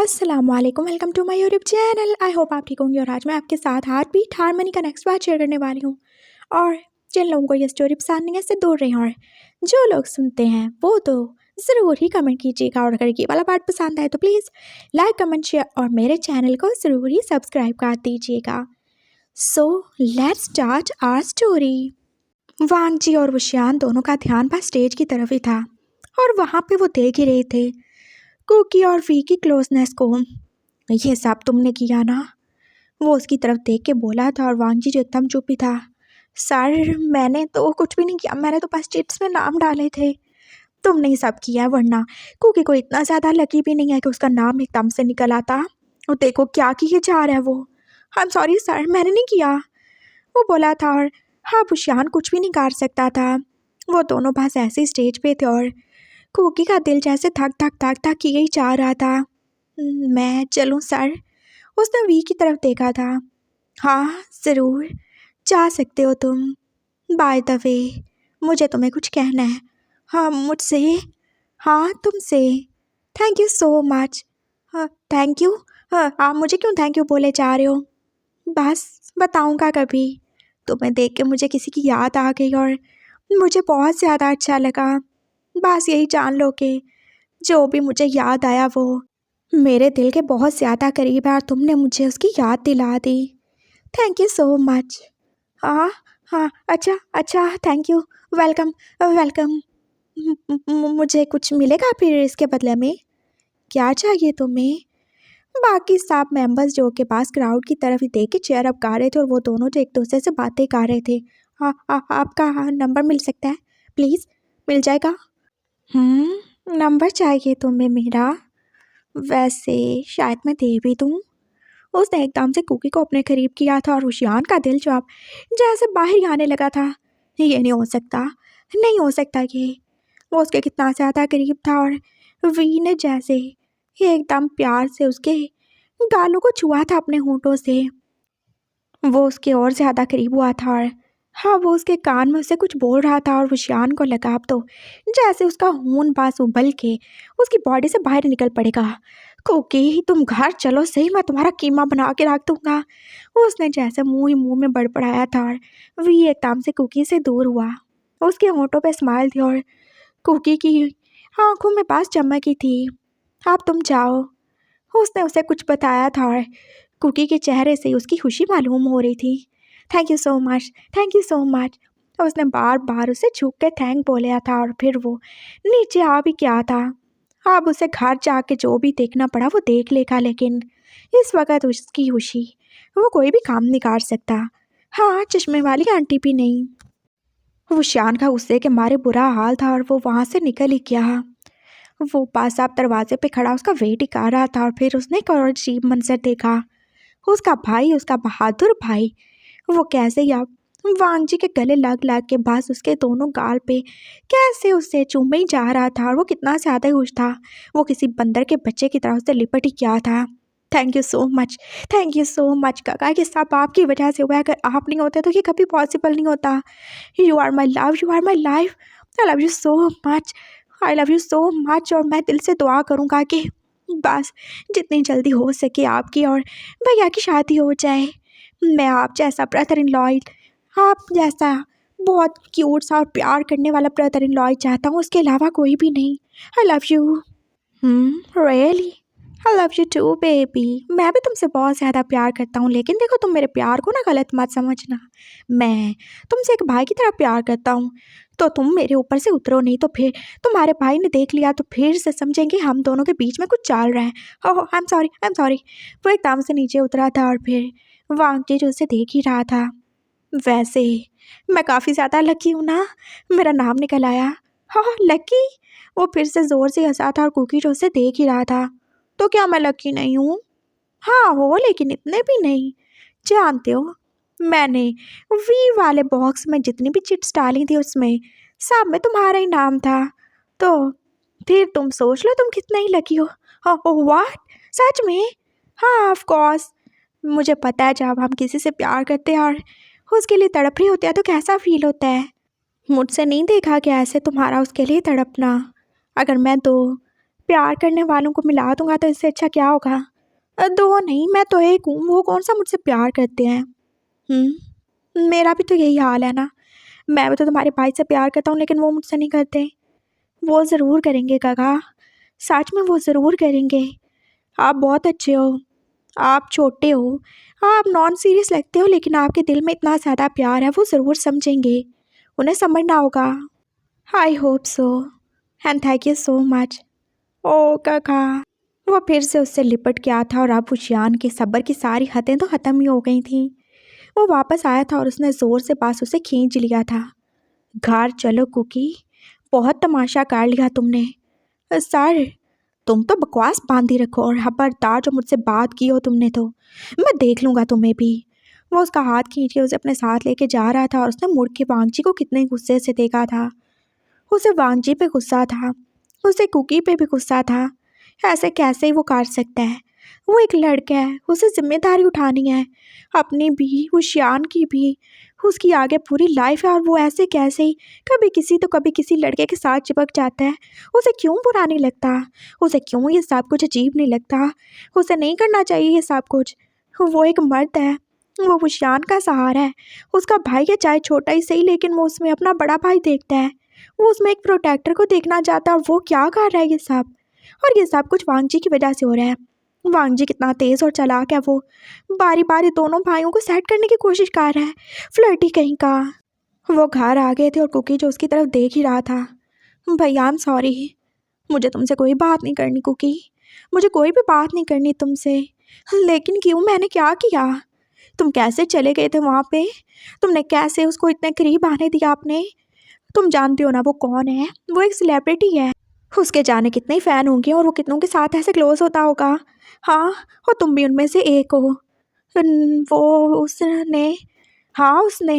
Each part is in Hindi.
अस्सलामुअलैकुम, welcome to my YouTube channel. I hope आप ठीक होंगे। और आज मैं आपके साथ हार्ट बीट हारमोनी का नेक्स्ट पार्ट शेयर करने वाली हूँ। और जिन लोगों को ये स्टोरी पसंद नहीं है इससे दूर रहें, और जो लोग सुनते हैं वो तो ज़रूर ही कमेंट कीजिएगा। और अगर ये वाला पार्ट पसंद आए तो प्लीज़ लाइक कमेंट शेयर और मेरे चैनल को ज़रूर ही सब्सक्राइब कर दीजिएगा। So let's start our story. Wang ji और वुशियान दोनों का ध्यान बस स्टेज की तरफ ही था, और वहाँ पे वो देख ही रहे थे कुकी और वी की क्लोजनेस को। ये सब तुमने किया ना? वो उसकी तरफ देख के बोला था, और वांग जी जो एकदम चुप ही था। सर मैंने तो कुछ भी नहीं किया, मैंने तो बस चिट्स में नाम डाले थे। तुमने ही सब किया है, वरना कुकी को इतना ज़्यादा लकी भी नहीं है कि उसका नाम एकदम से निकल आता। और देखो क्या किए जा रहा है वो। आई एम सॉरी सर, मैंने नहीं किया, वो बोला था। और हाँ, बुशियान कुछ भी नहीं कर सकता था। वो दोनों बस ऐसे ही स्टेज पे थे, और कुकी का दिल जैसे धक धक धक धक किए ही जा रहा था। मैं चलूँ सर? उसने वी की तरफ देखा था। हाँ ज़रूर, जा सकते हो तुम। बाय द वे, मुझे तुम्हें कुछ कहना है। हाँ मुझसे? हाँ तुमसे। Thank you so much. हाँ थैंक यू? हाँ आप मुझे क्यों थैंक यू बोले जा रहे हो? बस बताऊँगा कभी। तुम्हें देख के मुझे किसी की याद आ गई, और मुझे बहुत ज़्यादा अच्छा लगा। बस यही जान लो कि जो भी मुझे याद आया वो मेरे दिल के बहुत ज़्यादा करीब है, और तुमने मुझे उसकी याद दिला दी। Thank you so much. हाँ हाँ, अच्छा अच्छा, थैंक यू, वेलकम वेलकम। मुझे कुछ मिलेगा फिर इसके बदले में? क्या चाहिए तुम्हें? बाकी सब मेंबर्स जो के पास क्राउड की तरफ ही देख के चेयर अप कर रहे थे, और वो दोनों जो एक दूसरे से बातें कर रहे थे। हाँ आपका नंबर मिल सकता है प्लीज़? मिल जाएगा? नंबर चाहिए तुम्हें मेरा? वैसे शायद मैं दे भी दूँ। उसने एकदम से कुकी को अपने करीब किया था, और रुशियान का दिल जो अब जैसे बाहर ही आने लगा था। ये नहीं हो सकता, नहीं हो सकता ये। वो उसके कितना ज़्यादा करीब था, और वी ने जैसे ये एकदम प्यार से उसके गालों को छुआ था अपने होंठों से। वो उसके और ज़्यादा करीब हुआ था, और हाँ वो उसके कान में उसे कुछ बोल रहा था। और रुशियान को लगा अब तो जैसे उसका खून बास उबल के उसकी बॉडी से बाहर निकल पड़ेगा। कुकी तुम घर चलो सही, मैं तुम्हारा कीमा बना के रख दूंगा। उसने जैसे मुंह ही मुंह में बड़बड़ाया था, और वी एकदम से कुकी से दूर हुआ। उसके होंठों पे स्माइल थी, और कुकी की आंखों में पास चमक ही थी। अब तुम जाओ, उसने उसे कुछ बताया था, और कुकी के चेहरे से उसकी खुशी मालूम हो रही थी। Thank you so much, thank you so much. तो उसने बार बार उसे झुक के थैंक बोला था, और फिर वो नीचे आ भी क्या था। अब उसे घर जाके जो भी देखना पड़ा वो देख लेगा, लेकिन इस वक्त उसकी खुशी वो कोई भी काम नहीं कर सकता। हाँ, चश्मे वाली आंटी भी नहीं। वो शान का गुस्से के मारे बुरा हाल था, और वो वहाँ से निकल ही गया। वो पास आप दरवाजे पे खड़ा उसका वेट ही कर रहा था, और फिर उसने एक और अजीब मंजर देखा। उसका भाई, उसका बहादुर भाई, वो कैसे या वांग जी के गले लग लग के बस उसके दोनों गाल पे कैसे उससे चूमे ही जा रहा था, और वो कितना ज़्यादा खुश था। वो किसी बंदर के बच्चे की तरह उससे लिपट ही क्या था। Thank you so much, thank you so much काका, ये सब आपकी वजह से हुआ है। अगर आप नहीं होते तो ये कभी पॉसिबल नहीं होता। You are my love, you are my life. I love you so much, I love you so much. और मैं दिल से दुआ करूँगा कि बस जितनी जल्दी हो सके आपकी और भैया की शादी हो जाए। मैं आप जैसा ब्रदर इन लॉ, आप जैसा बहुत क्यूट सा और प्यार करने वाला ब्रदर इन लॉ चाहता हूँ, उसके अलावा कोई भी नहीं। I love you. Really? I love you too baby. मैं भी तुमसे बहुत ज़्यादा प्यार करता हूँ, लेकिन देखो तुम मेरे प्यार को ना गलत मत समझना। मैं तुमसे एक भाई की तरह प्यार करता हूँ, तो तुम मेरे ऊपर से उतरो नहीं तो फिर तुम्हारे भाई ने देख लिया तो फिर से समझेंगे हम दोनों के बीच में कुछ चल रहा है। Oh I am sorry, I am sorry. वो एकदम से नीचे उतरा था, और फिर वांग जी जो उसे देख ही रहा था। वैसे मैं काफ़ी ज़्यादा लकी हूँ ना, मेरा नाम निकल आया। हाँ लकी? वो फिर से ज़ोर से हंसा था, और कुकी जो उसे देख ही रहा था। तो क्या मैं लकी नहीं हूँ? हाँ हो, लेकिन इतने भी नहीं। जानते हो, मैंने वी वाले बॉक्स में जितनी भी चिट्स डाली थी उसमें सब में तुम्हारा ही नाम था। तो फिर तुम सोच लो तुम कितना ही लकी हो। Oh what? सच में? हाँ ऑफ कोर्स। मुझे पता है जब हम किसी से प्यार करते हैं और उसके लिए तड़प रहे होते हैं तो कैसा फील होता है। मुझसे नहीं देखा क्या ऐसे तुम्हारा उसके लिए तड़पना? अगर मैं दो प्यार करने वालों को मिला दूंगा तो इससे अच्छा क्या होगा। दो नहीं, मैं तो एक हूँ, वो कौन सा मुझसे प्यार करते हैं। मेरा भी तो यही हाल है ना। मैं भी तो तुम्हारे भाई से प्यार करता हूँ लेकिन वो मुझसे नहीं करते। वो ज़रूर करेंगे काका, सच में वो ज़रूर करेंगे। आप बहुत अच्छे हो, आप छोटे हो, आप नॉन सीरियस लगते हो, लेकिन आपके दिल में इतना ज़्यादा प्यार है, वो ज़रूर समझेंगे। उन्हें समझना होगा। I hope so and thank you so much. ओ काका। वो फिर से उससे लिपट गया था और अब उशियान के सब्र की सारी हदें तो ख़त्म ही हो गई थीं। वो वापस आया था और उसने ज़ोर से पास उसे खींच लिया था। घर चलो कुकी, बहुत तमाशा कर लिया तुमने। सर, तुम तो बकवास बांधी रखो और खबरदार जो मुझसे बात की हो तुमने तो मैं देख लूँगा तुम्हें भी। वो उसका हाथ खींच के उसे अपने साथ लेके जा रहा था और उसने मुड़ के वांगजी को कितने गुस्से से देखा था। उसे वांगजी पे गुस्सा था, उसे कुकी पे भी गुस्सा था। ऐसे कैसे ही वो कर सकता है। वो एक लड़का है, उसे जिम्मेदारी उठानी है, अपनी भी, उशियान की भी। उसकी आगे पूरी लाइफ है और वो ऐसे कैसे ही कभी किसी तो कभी किसी लड़के के साथ चिपक जाता है। उसे क्यों बुरा नहीं लगता, उसे क्यों ये सब कुछ अजीब नहीं लगता। उसे नहीं करना चाहिए ये सब कुछ। वो एक मर्द है, वो उशियान का सहारा है। उसका भाई है चाहे छोटा ही सही, लेकिन वो उसमें अपना बड़ा भाई देखता है। वो उसमें एक प्रोटेक्टर को देखना चाहता है और वो क्या कर रहा है ये सब। और ये सब कुछ वांगजी की वजह से हो रहा है। वांगजी कितना तेज़ और चालाक है। वो बारी बारी दोनों भाइयों को सेट करने की कोशिश कर रहा है। फ्लर्टी कहीं का। वो घर आ गए थे और कुकी जो उसकी तरफ देख ही रहा था। भैया आई एम सॉरी, मुझे तुमसे कोई बात नहीं करनी कुकी, मुझे कोई भी बात नहीं करनी तुमसे। लेकिन क्यों, मैंने क्या किया। तुम कैसे चले गए थे वहाँ पे, तुमने कैसे उसको इतने करीब आने दिया आपने। तुम जानते हो ना वो कौन है, वो एक सेलिब्रिटी है। उसके जाने कितने ही फ़ैन होंगे और वो कितनों के साथ ऐसे क्लोज होता होगा। हाँ, और तुम भी उनमें से एक हो। वो उसने, हाँ उसने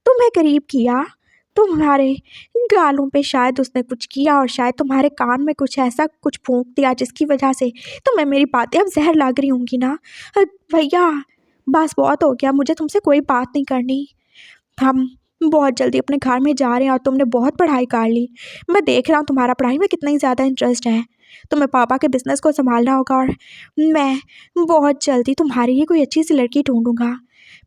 तुम्हें करीब किया। तुम्हारे गालों पे शायद उसने कुछ किया और शायद तुम्हारे कान में कुछ ऐसा कुछ फूंक दिया जिसकी वजह से तुम्हें मेरी बातें अब जहर लग रही होंगी ना। भैया बस बहुत हो गया, मुझे तुमसे कोई बात नहीं करनी। हम बहुत जल्दी अपने घर में जा रहे हैं और तुमने बहुत पढ़ाई कर ली। मैं देख रहा हूँ तुम्हारा पढ़ाई में कितना ही ज़्यादा इंटरेस्ट है। तुम्हें पापा के बिज़नेस को संभालना होगा और मैं बहुत जल्दी तुम्हारे लिए कोई अच्छी सी लड़की ढूंढूंगा।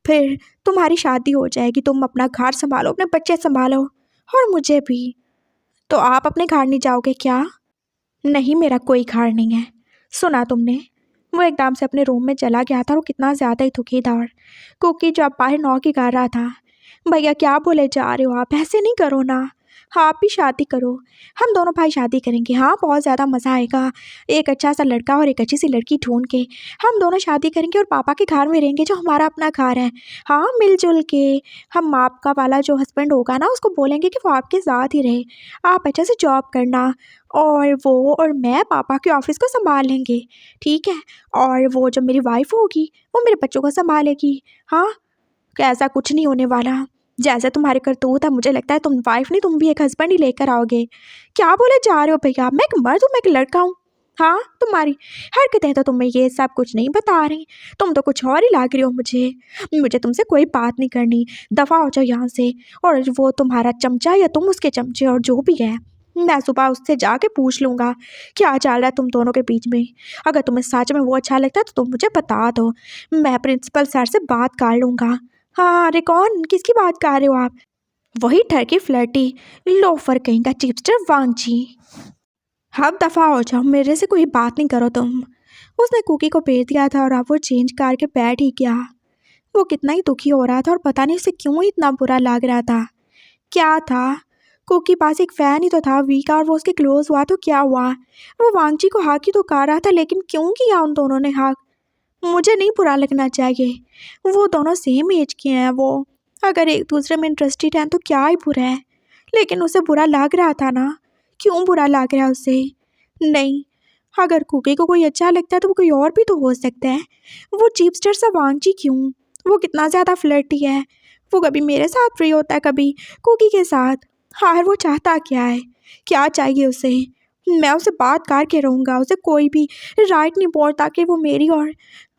फिर तुम्हारी शादी हो जाएगी, तुम अपना घर संभालो, अपने बच्चे संभालो और मुझे भी। तो आप अपने घर नहीं जाओगे क्या। नहीं, मेरा कोई घर नहीं है। सुना तुमने। वो एकदम से अपने रूम में चला गया था और वो कितना ज़्यादा ही दुखी था। और कुकी जो अब बाहर नौकी कर रहा था। भैया क्या बोले जा रहे हो आप, ऐसे नहीं करो ना। हाँ, आप भी शादी करो, हम दोनों भाई शादी करेंगे। हाँ, बहुत ज़्यादा मज़ा आएगा। एक अच्छा सा लड़का और एक अच्छी सी लड़की ढूंढ के हम दोनों शादी करेंगे और पापा के घर में रहेंगे जो हमारा अपना घर है। हाँ, मिलजुल के। हम आपका वाला जो हस्बैंड होगा ना उसको बोलेंगे कि वो आपके साथ ही रहे। आप अच्छे से जॉब करना और वो और मैं पापा के ऑफिस को संभाल लेंगे, ठीक है। और वो जो मेरी वाइफ होगी वो मेरे बच्चों को संभालेगी। हाँ, ऐसा कुछ नहीं होने वाला। जैसे तुम्हारे करतूत है मुझे लगता है तुम वाइफ नहीं, तुम भी एक हस्बैंड ही लेकर आओगे। क्या बोले जा रहे हो भैया, मैं एक मर्द हूँ, मैं एक लड़का हूँ। हाँ, तुम्हारी हरकतें तो तुम्हें ये सब कुछ नहीं बता रही, तुम तो कुछ और ही लाग रही हो। मुझे तुमसे कोई बात नहीं करनी, दफ़ा हो जाओ यहाँ से। और वो तुम्हारा चमचा या तुम उसके चमचे और जो भी है, मैं सुबह उससे जाके पूछ लूँगा क्या चल रहा है तुम दोनों के बीच में। अगर तुम्हें सच में वो अच्छा लगता है तो तुम मुझे बता दो, मैं प्रिंसिपल सर से बात कर लूँगा। हाँ, अरे कौन, किसकी बात कर रहे हो आप। वही ठरकी फ्लर्टी लोफर कहीं का चिपस्टर वांगजी। अब दफ़ा हो जाओ, मेरे से कोई बात नहीं करो तुम। उसने कुकी को भेज दिया था और अब वो चेंज करके बैठ ही गया। वो कितना ही दुखी हो रहा था और पता नहीं उसे क्यों इतना बुरा लग रहा था। क्या था, कुकी पास एक फ़ैन ही तो था वीका और वो उसके क्लोज हुआ तो क्या हुआ। वो वांगजी को हक ही तो कर रहा था, लेकिन क्यों किया उन दोनों ने हक। मुझे नहीं बुरा लगना चाहिए, वो दोनों सेम एज के हैं। वो अगर एक दूसरे में इंटरेस्टेड हैं तो क्या ही बुरा है। लेकिन उसे बुरा लग रहा था ना, क्यों बुरा लग रहा है उसे। नहीं, अगर कुकी को कोई अच्छा लगता है तो वो कोई और भी तो हो सकता है। वो चीपस्टर सा वांगजी क्यों, वो कितना ज़्यादा फ्लर्टी है। वो कभी मेरे साथ फ्री होता है, कभी कुकी के साथ। हाँ, वो चाहता क्या है, क्या चाहिए उसे। मैं उसे बात करके रहूँगा, उसे कोई भी राइट नहीं बोलता कि वो मेरी और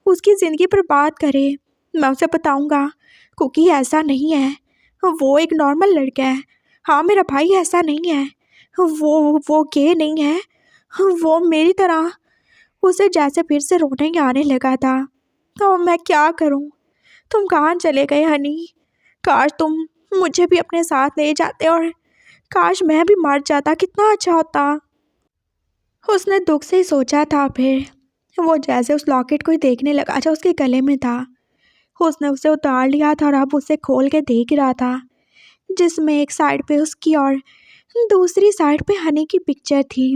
उसकी ज़िंदगी पर बात करे। मैं उसे बताऊँगा कुकी ऐसा नहीं है, वो एक नॉर्मल लड़का है। हाँ, मेरा भाई ऐसा नहीं है, वो गे नहीं है, वो मेरी तरह उसे जैसे फिर से रोने ही आने लगा था। तो मैं क्या करूं? तुम कहाँ चले गए हनी? काश तुम मुझे भी अपने साथ ले जाते और काश मैं भी मर जाता, कितना अच्छा होता। उसने दुख से सोचा था। फिर वो जैसे उस लॉकेट को ही देखने लगा जो उसके गले में था। उसने उसे उतार लिया था और अब उसे खोल के देख रहा था, जिसमें एक साइड पे उसकी और दूसरी साइड पे हनी की पिक्चर थी।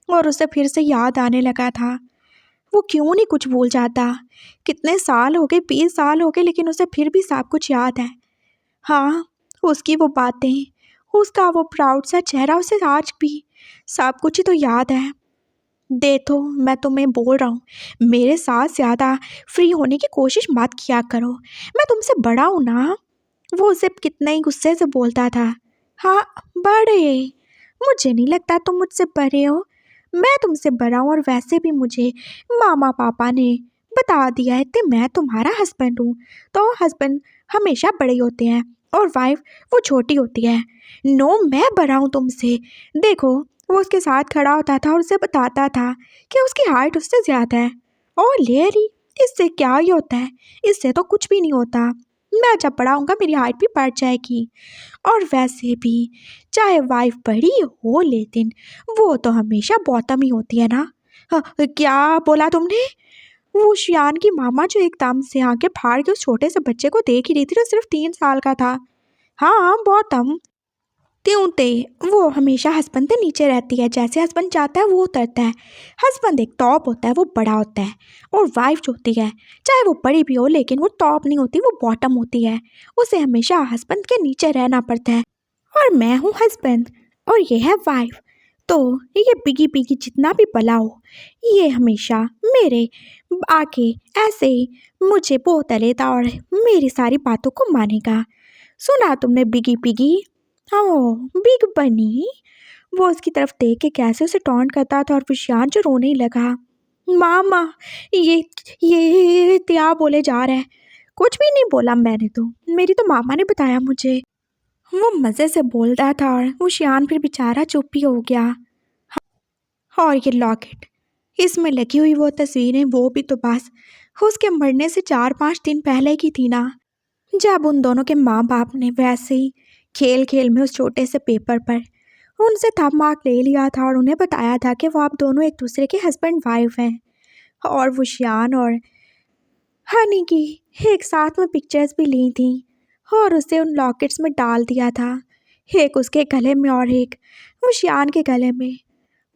और उसे फिर से याद आने लगा था। वो क्यों नहीं कुछ भूल जाता? कितने साल हो गए, 20 साल हो गए, लेकिन उसे फिर भी सब कुछ याद है। हाँ, उसकी वो बातें, उसका वो प्राउड सा चेहरा, उसे आज भी सब कुछ ही तो याद है। देखो, मैं तुम्हें बोल रहा हूँ, मेरे साथ ज़्यादा फ्री होने की कोशिश मत किया करो। मैं तुमसे बड़ा हूँ ना। वो उसे कितने ही गुस्से से बोलता था। हाँ, बड़े? मुझे नहीं लगता तुम मुझसे बड़े हो। मैं तुमसे बड़ा हूँ और वैसे भी मुझे मामा पापा ने बता दिया है कि मैं तुम्हारा हस्बैंड हूँ। तो हस्बैंड हमेशा बड़े होते हैं और वाइफ वो छोटी होती है। नो, मैं बड़ा हूँ तुमसे। देखो, वो उसके साथ खड़ा होता था और उसे बताता था कि उसकी हाइट उससे ज़्यादा है। और लेरी, इससे क्या ही होता है? इससे तो कुछ भी नहीं होता। मैं जब बड़ा होऊंगा मेरी हाइट भी बढ़ जाएगी। और वैसे भी चाहे वाइफ बड़ी हो, लेकिन वो तो हमेशा बॉटम ही होती है ना। क्या बोला तुमने? वो शियान की मामा जो एकदम से आंखें फाड़ के उस छोटे से बच्चे को देख ही रही थी जो सिर्फ 3 साल का था। हाँ, बॉटम क्यों थे? वो हमेशा हस्बैंड से नीचे रहती है, जैसे हस्बैंड चाहता है वो उतरता है। हस्बैंड एक टॉप होता है, वो बड़ा होता है। और वाइफ जो होती है, चाहे वो बड़ी भी हो, लेकिन वो टॉप नहीं होती, वो बॉटम होती है। उसे हमेशा हस्बैंड के नीचे रहना पड़ता है। और मैं हूँ हस्बैंड और ये है वाइफ। तो ये बिगी बिगी जितना भी बला हो, ये हमेशा मेरे आके ऐसे ही मुझे बोतलेता और मेरी सारी बातों को मानेगा। सुना तुमने बिगी बिगी? ओह, बिग बनी। वो उसकी तरफ देख के कैसे उसे टॉन्ट करता था और विशान जो रोने ही लगा। मामा, ये ये क्या बोले जा रहा है? कुछ भी नहीं बोला मैंने तो, मेरी तो मामा ने बताया मुझे। वो मज़े से बोल रहा था और वो शियान फिर बेचारा चुप ही हो गया। और ये लॉकेट, इसमें लगी हुई वो तस्वीरें, वो भी तो बस उसके मरने से 4-5 दिन पहले की थी ना, जब उन दोनों के माँ बाप ने वैसे ही खेल खेल में उस छोटे से पेपर पर उनसे थंब मार्क ले लिया था और उन्हें बताया था कि वो आप दोनों एक दूसरे के हस्बैंड वाइफ हैं। और वो शियान और हनी की एक साथ में पिक्चर्स भी ली थी और उसे उन लॉकेट्स में डाल दिया था, एक उसके गले में और एक वो शियान के गले में।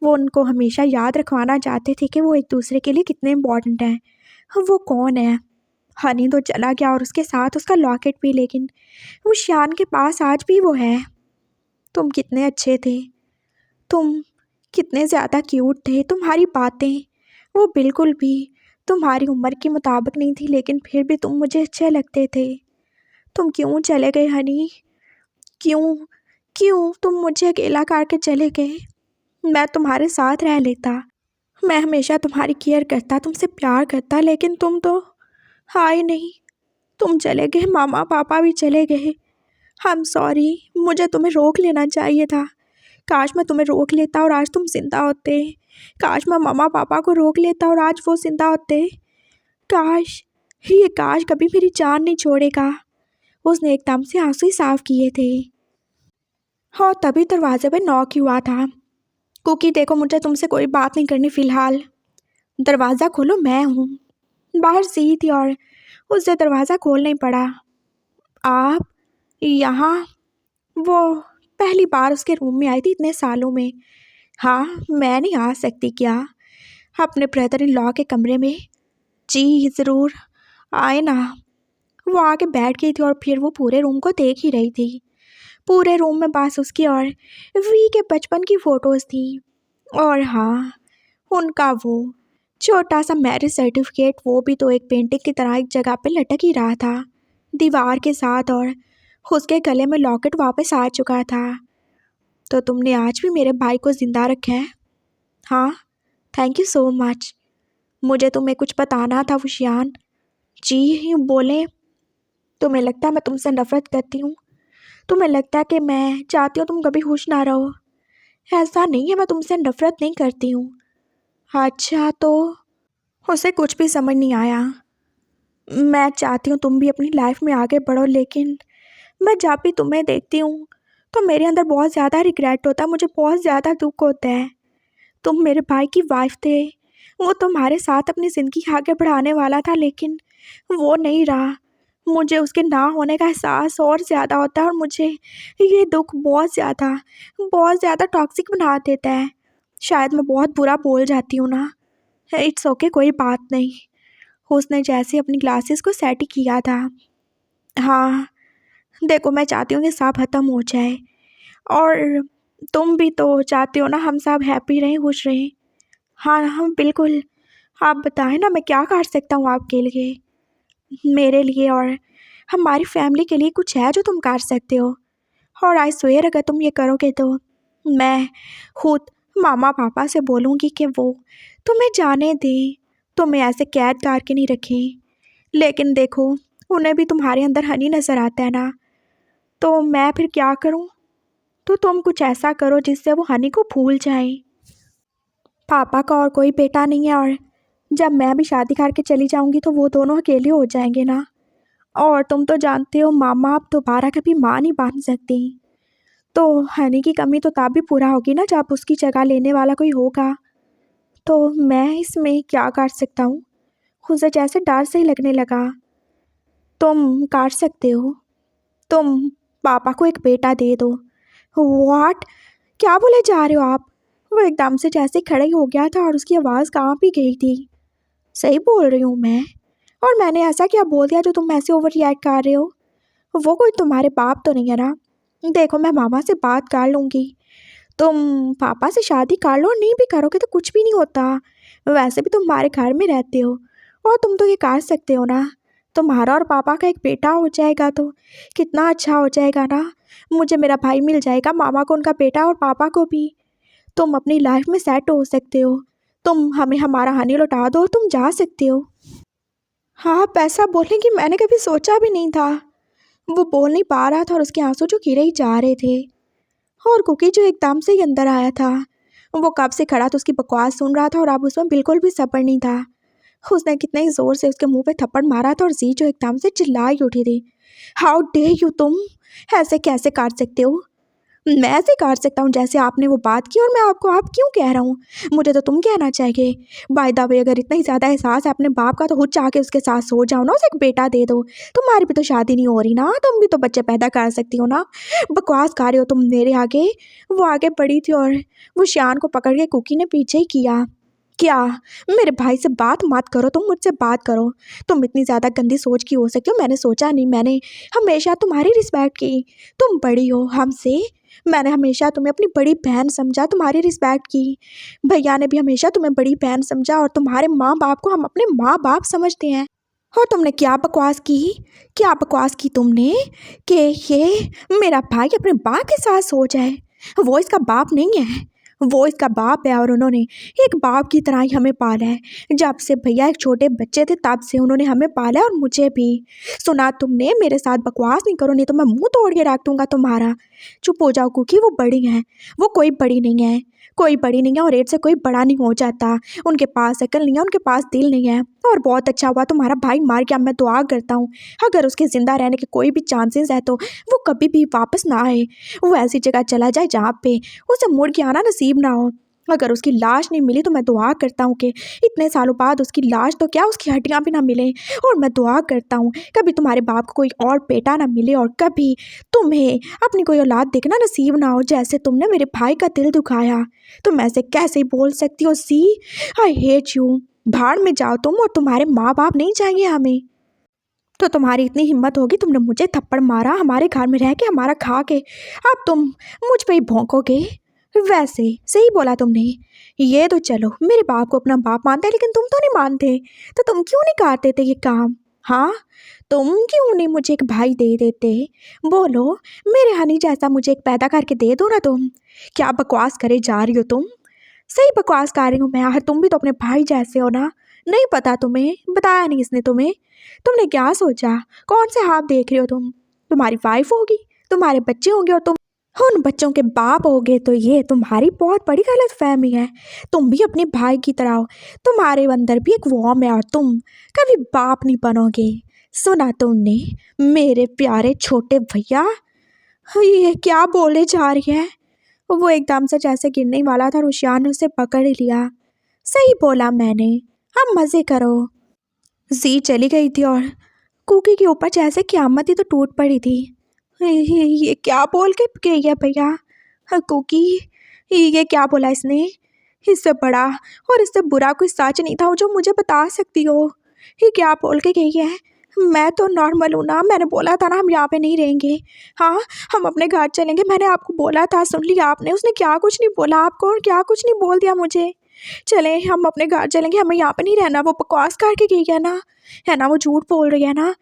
वो उनको हमेशा याद रखवाना चाहते थे कि वो एक दूसरे के लिए कितने इम्पोर्टेंट हैं। वो कौन है? हनी तो चला गया और उसके साथ उसका लॉकेट भी, लेकिन वो शियान के पास आज भी वो है। तुम कितने अच्छे थे, तुम कितने ज़्यादा क्यूट थे। तुम्हारी बातें वो बिल्कुल भी तुम्हारी उम्र के मुताबिक नहीं थी, लेकिन फिर भी तुम मुझे अच्छे लगते थे। तुम क्यों चले गए हनी? क्यों? क्यों तुम मुझे अकेला करके चले गए? मैं तुम्हारे साथ रह लेता, मैं हमेशा तुम्हारी केयर करता, तुमसे प्यार करता, लेकिन तुम तो आए नहीं। तुम चले गए, मामा पापा भी चले गए। आई एम सॉरी, मुझे तुम्हें रोक लेना चाहिए था। काश मैं तुम्हें रोक लेता और आज तुम जिंदा होते। काश मैं मामा पापा को रोक लेता और आज वो जिंदा होते। काश, ये काश कभी मेरी जान नहीं छोड़ेगा। उसने एकदम से आंसू ही साफ किए थे। और तभी दरवाजे पे नॉक हुआ था। कुकी, देखो, मुझे तुमसे कोई बात नहीं करनी फ़िलहाल। दरवाज़ा खोलो, मैं हूँ। बाहर सी थी और उसे दरवाज़ा खोलना ही पड़ा। आप यहाँ? वो पहली बार उसके रूम में आई थी इतने सालों में। हाँ, मैं नहीं आ सकती क्या अपने ब्रदर इन लॉ के कमरे में? जी ज़रूर, आए ना। वो आके बैठ गई थी और फिर वो पूरे रूम को देख ही रही थी। पूरे रूम में बस उसकी और वी के बचपन की फ़ोटोज़ थी। और हाँ, उनका वो छोटा सा मैरिज सर्टिफिकेट, वो भी तो एक पेंटिंग की तरह एक जगह पे लटक ही रहा था दीवार के साथ। और उसके गले में लॉकेट वापस आ चुका था। तो तुमने आज भी मेरे भाई को ज़िंदा रखा है? हाँ, थैंक यू सो मच। मुझे तुम्हें कुछ बताना था वशियान। जी, यूँ बोले। तुम्हें लगता है मैं तुमसे नफ़रत करती हूँ? तुम्हें लगता है कि मैं चाहती हूँ तुम कभी खुश ना रहो? ऐसा नहीं है, मैं तुमसे नफरत नहीं करती हूँ। अच्छा तो उसे कुछ भी समझ नहीं आया। मैं चाहती हूँ तुम भी अपनी लाइफ में आगे बढ़ो, लेकिन मैं जब भी तुम्हें देखती हूँ तो मेरे अंदर बहुत ज़्यादा रिग्रेट होता है, मुझे बहुत ज़्यादा दुख होता है। तुम मेरे भाई की वाइफ थे, वो तुम्हारे साथ अपनी ज़िंदगी आगे बढ़ाने वाला था, लेकिन वो नहीं रहा। मुझे उसके ना होने का एहसास और ज़्यादा होता है, और मुझे ये दुख बहुत ज़्यादा टॉक्सिक बना देता है। शायद मैं बहुत बुरा बोल जाती हूँ ना। इट्स ओके, कोई बात नहीं। उसने जैसे अपनी क्लासेस को सेट ही किया था। हाँ, देखो मैं चाहती हूँ कि सब ख़त्म हो जाए, और तुम भी तो चाहते हो ना हम सब हैप्पी रहें, खुश रहें। हाँ हाँ बिल्कुल। आप बताएं ना, मैं क्या कर सकता हूँ आपके लिए, मेरे लिए और हमारी फैमिली के लिए कुछ है जो तुम कर सकते हो। और आई स्वेयर अगर तुम ये करोगे तो मैं खुद मामा पापा से बोलूँगी कि वो तुम्हें जाने दें, तुम्हें ऐसे कैद करके नहीं रखें। लेकिन देखो, उन्हें भी तुम्हारे अंदर हनी नज़र आता है ना, तो मैं फिर क्या करूँ। तो तुम कुछ ऐसा करो जिससे वो हनी को भूल जाए। पापा का और कोई बेटा नहीं है, और जब मैं भी शादी करके चली जाऊंगी तो वो दोनों अकेले हो जाएंगे ना। और तुम तो जानते हो मामा अब दोबारा कभी माँ नहीं बन सकती। तो हनी की कमी तो तब भी पूरा होगी ना जब उसकी जगह लेने वाला कोई होगा। तो मैं इसमें क्या कर सकता हूँ। उसे जैसे डर से ही लगने लगा। तुम कर सकते हो, तुम पापा को एक बेटा दे दो। व्हाट, क्या बोले जा रहे हो आप। वो एकदम से जैसे खड़ा ही हो गया था और उसकी आवाज़ कहाँ भी गई थी। सही बोल रही हूँ मैं, और मैंने ऐसा क्या बोल दिया जो तुम ऐसे ओवर रिएक्ट कर रहे हो। वो कोई तुम्हारे बाप तो नहीं है ना। देखो मैं मामा से बात कर लूँगी, तुम पापा से शादी कर लो, और नहीं भी करोगे तो कुछ भी नहीं होता। वैसे भी तुम हमारे घर में रहते हो, और तुम तो ये कर सकते हो ना। तुम्हारा और पापा का एक बेटा हो जाएगा तो कितना अच्छा हो जाएगा ना। मुझे मेरा भाई मिल जाएगा, मामा को उनका बेटा और पापा को भी। तुम अपनी लाइफ में सेट हो सकते हो। तुम हमें हमारा हनी लौटा दो, तुम जा सकते हो। हाँ, आप ऐसा बोलने की मैंने कभी सोचा भी नहीं था। वो बोल नहीं पा रहा था और उसके आंसू जो गिरे ही जा रहे थे। और कुकी जो एकदम से ही अंदर आया था, वो कब से खड़ा तो उसकी बकवास सुन रहा था, और अब उसमें बिल्कुल भी सब्र नहीं था। उसने कितने ही जोर से उसके मुंह पे थप्पड़ मारा था, और जी जो एकदम से चिल्लाई उठी थी। हाउ डे यू, तुम ऐसे कैसे कर सकते हो। मैं ऐसे कर सकता हूँ जैसे आपने वो बात की, और मैं आपको आप क्यों कह रहा हूँ। मुझे तो तुम कहना चाहिए। बाय द वे, अगर इतना ही ज़्यादा एहसास है अपने बाप का तो खुद चाह के उसके साथ सो जाओ ना, उसे एक बेटा दे दो। तुम्हारी भी तो शादी नहीं हो रही ना, तुम भी तो बच्चे पैदा कर सकती हो ना। बकवास कर रहे हो तुम मेरे आगे। वो आगे बढ़ी थी और वो शान को पकड़ के कुकी ने पीछे ही किया। क्या, मेरे भाई से बात मत करो, तुम मुझसे बात करो। तुम इतनी ज़्यादा गंदी सोच की हो सकती हो, मैंने सोचा नहीं। मैंने हमेशा तुम्हारी रिस्पेक्ट की। तुम बड़ी हो हमसे, मैंने हमेशा तुम्हें अपनी बड़ी बहन समझा, तुम्हारी रिस्पेक्ट की। भैया ने भी हमेशा तुम्हें बड़ी बहन समझा, और तुम्हारे माँ बाप को हम अपने माँ बाप समझते हैं। और तुमने क्या बकवास की, क्या बकवास की तुमने कि ये मेरा भाई अपने बाप के साथ सो जाए। वो इसका बाप नहीं है, वो इसका बाप है, और उन्होंने एक बाप की तरह ही हमें पाला है। जब से भैया एक छोटे बच्चे थे तब से उन्होंने हमें पाला है, और मुझे भी। सुना तुमने, मेरे साथ बकवास नहीं करो नहीं तो मैं मुंह तोड़ के रख दूंगा तुम्हारा। चुप हो जाओ कुकी, वो बड़ी हैं। वो कोई बड़ी नहीं है, कोई बड़ी नहीं है, और एड से कोई बड़ा नहीं हो जाता। उनके पास अकल नहीं है, उनके पास दिल नहीं है। और बहुत अच्छा हुआ तुम्हारा भाई मार गया। मैं दुआ करता हूँ अगर उसके ज़िंदा रहने के कोई भी चांसेस है तो वो कभी भी वापस ना आए। वो ऐसी जगह चला जाए जहाँ पे उसे मुड़ के आना नसीब ना हो। अगर उसकी लाश नहीं मिली तो मैं दुआ करता हूँ कि इतने सालों बाद उसकी लाश तो क्या, उसकी हड्डियाँ भी ना मिलें। और मैं दुआ करता हूँ कभी तुम्हारे बाप को कोई और बेटा ना मिले, और कभी तुम्हें अपनी कोई औलाद देखना नसीब ना हो जैसे तुमने मेरे भाई का दिल दुखाया। तुम ऐसे कैसे बोल सकती हो। सी, आई हेट यू। भाड़ में जाओ तुम, और तुम्हारे माँ बाप नहीं चाहिए हमें। तो तुम्हारी इतनी हिम्मत होगी, तुमने मुझे थप्पड़ मारा हमारे घर में रह के, हमारा खा के, अब तुम मुझ पे ही भौंकोगे। वैसे सही बोला तुमने। ये तो चलो मेरे बाप को अपना बाप मानते हैं, लेकिन तुम तो नहीं मानते। तो तुम क्यों नहीं करते थे ये काम। हाँ, तुम क्यों नहीं मुझे एक भाई दे देते। बोलो, मेरे हनी जैसा मुझे एक पैदा करके दे दो ना तुम। क्या बकवास करे जा रही हो तुम। सही बकवास कर रही हूँ मैं यार, तुम भी तो अपने भाई जैसे हो ना। नहीं पता तुम्हें, बताया नहीं इसने तुम्हें। तुमने क्या सोचा, कौन से हाथ देख रहे हो तुम। तुम्हारी वाइफ होगी, तुम्हारे बच्चे होंगे, और तुम उन बच्चों के बाप होगे तो ये तुम्हारी बहुत बड़ी गलतफहमी है। तुम भी अपने भाई की तरह हो, तुम्हारे अंदर भी एक वॉर्म है और तुम कभी बाप नहीं बनोगे। सुना तुमने मेरे प्यारे छोटे भैया? ये क्या बोले जा रही है? वो एकदम से जैसे गिरने वाला था, रुशियान ने उसे पकड़ लिया। सही बोला मैंने, अब मज़े करो। जी चली गई थी और कुकी के ऊपर जैसे क़यामत ही तो टूट पड़ी थी। ये क्या बोल के गई है भैया? कुकी, ये क्या बोला इसने? इससे बड़ा और इससे बुरा कोई सच नहीं था जो मुझे बता सकती हो। ये क्या बोल के गई है? मैं तो नॉर्मल हूँ ना, मैंने बोला था ना हम यहाँ पे नहीं रहेंगे। हाँ, हम अपने घर चलेंगे, मैंने आपको बोला था, सुन लिया आपने? उसने क्या कुछ नहीं बोला आपको और क्या कुछ नहीं बोल दिया मुझे। चले हम अपने घर चलेंगे, हमें यहाँ पे नहीं रहना। वो बकवास करके गई है ना, वो झूठ बोल रही है ना।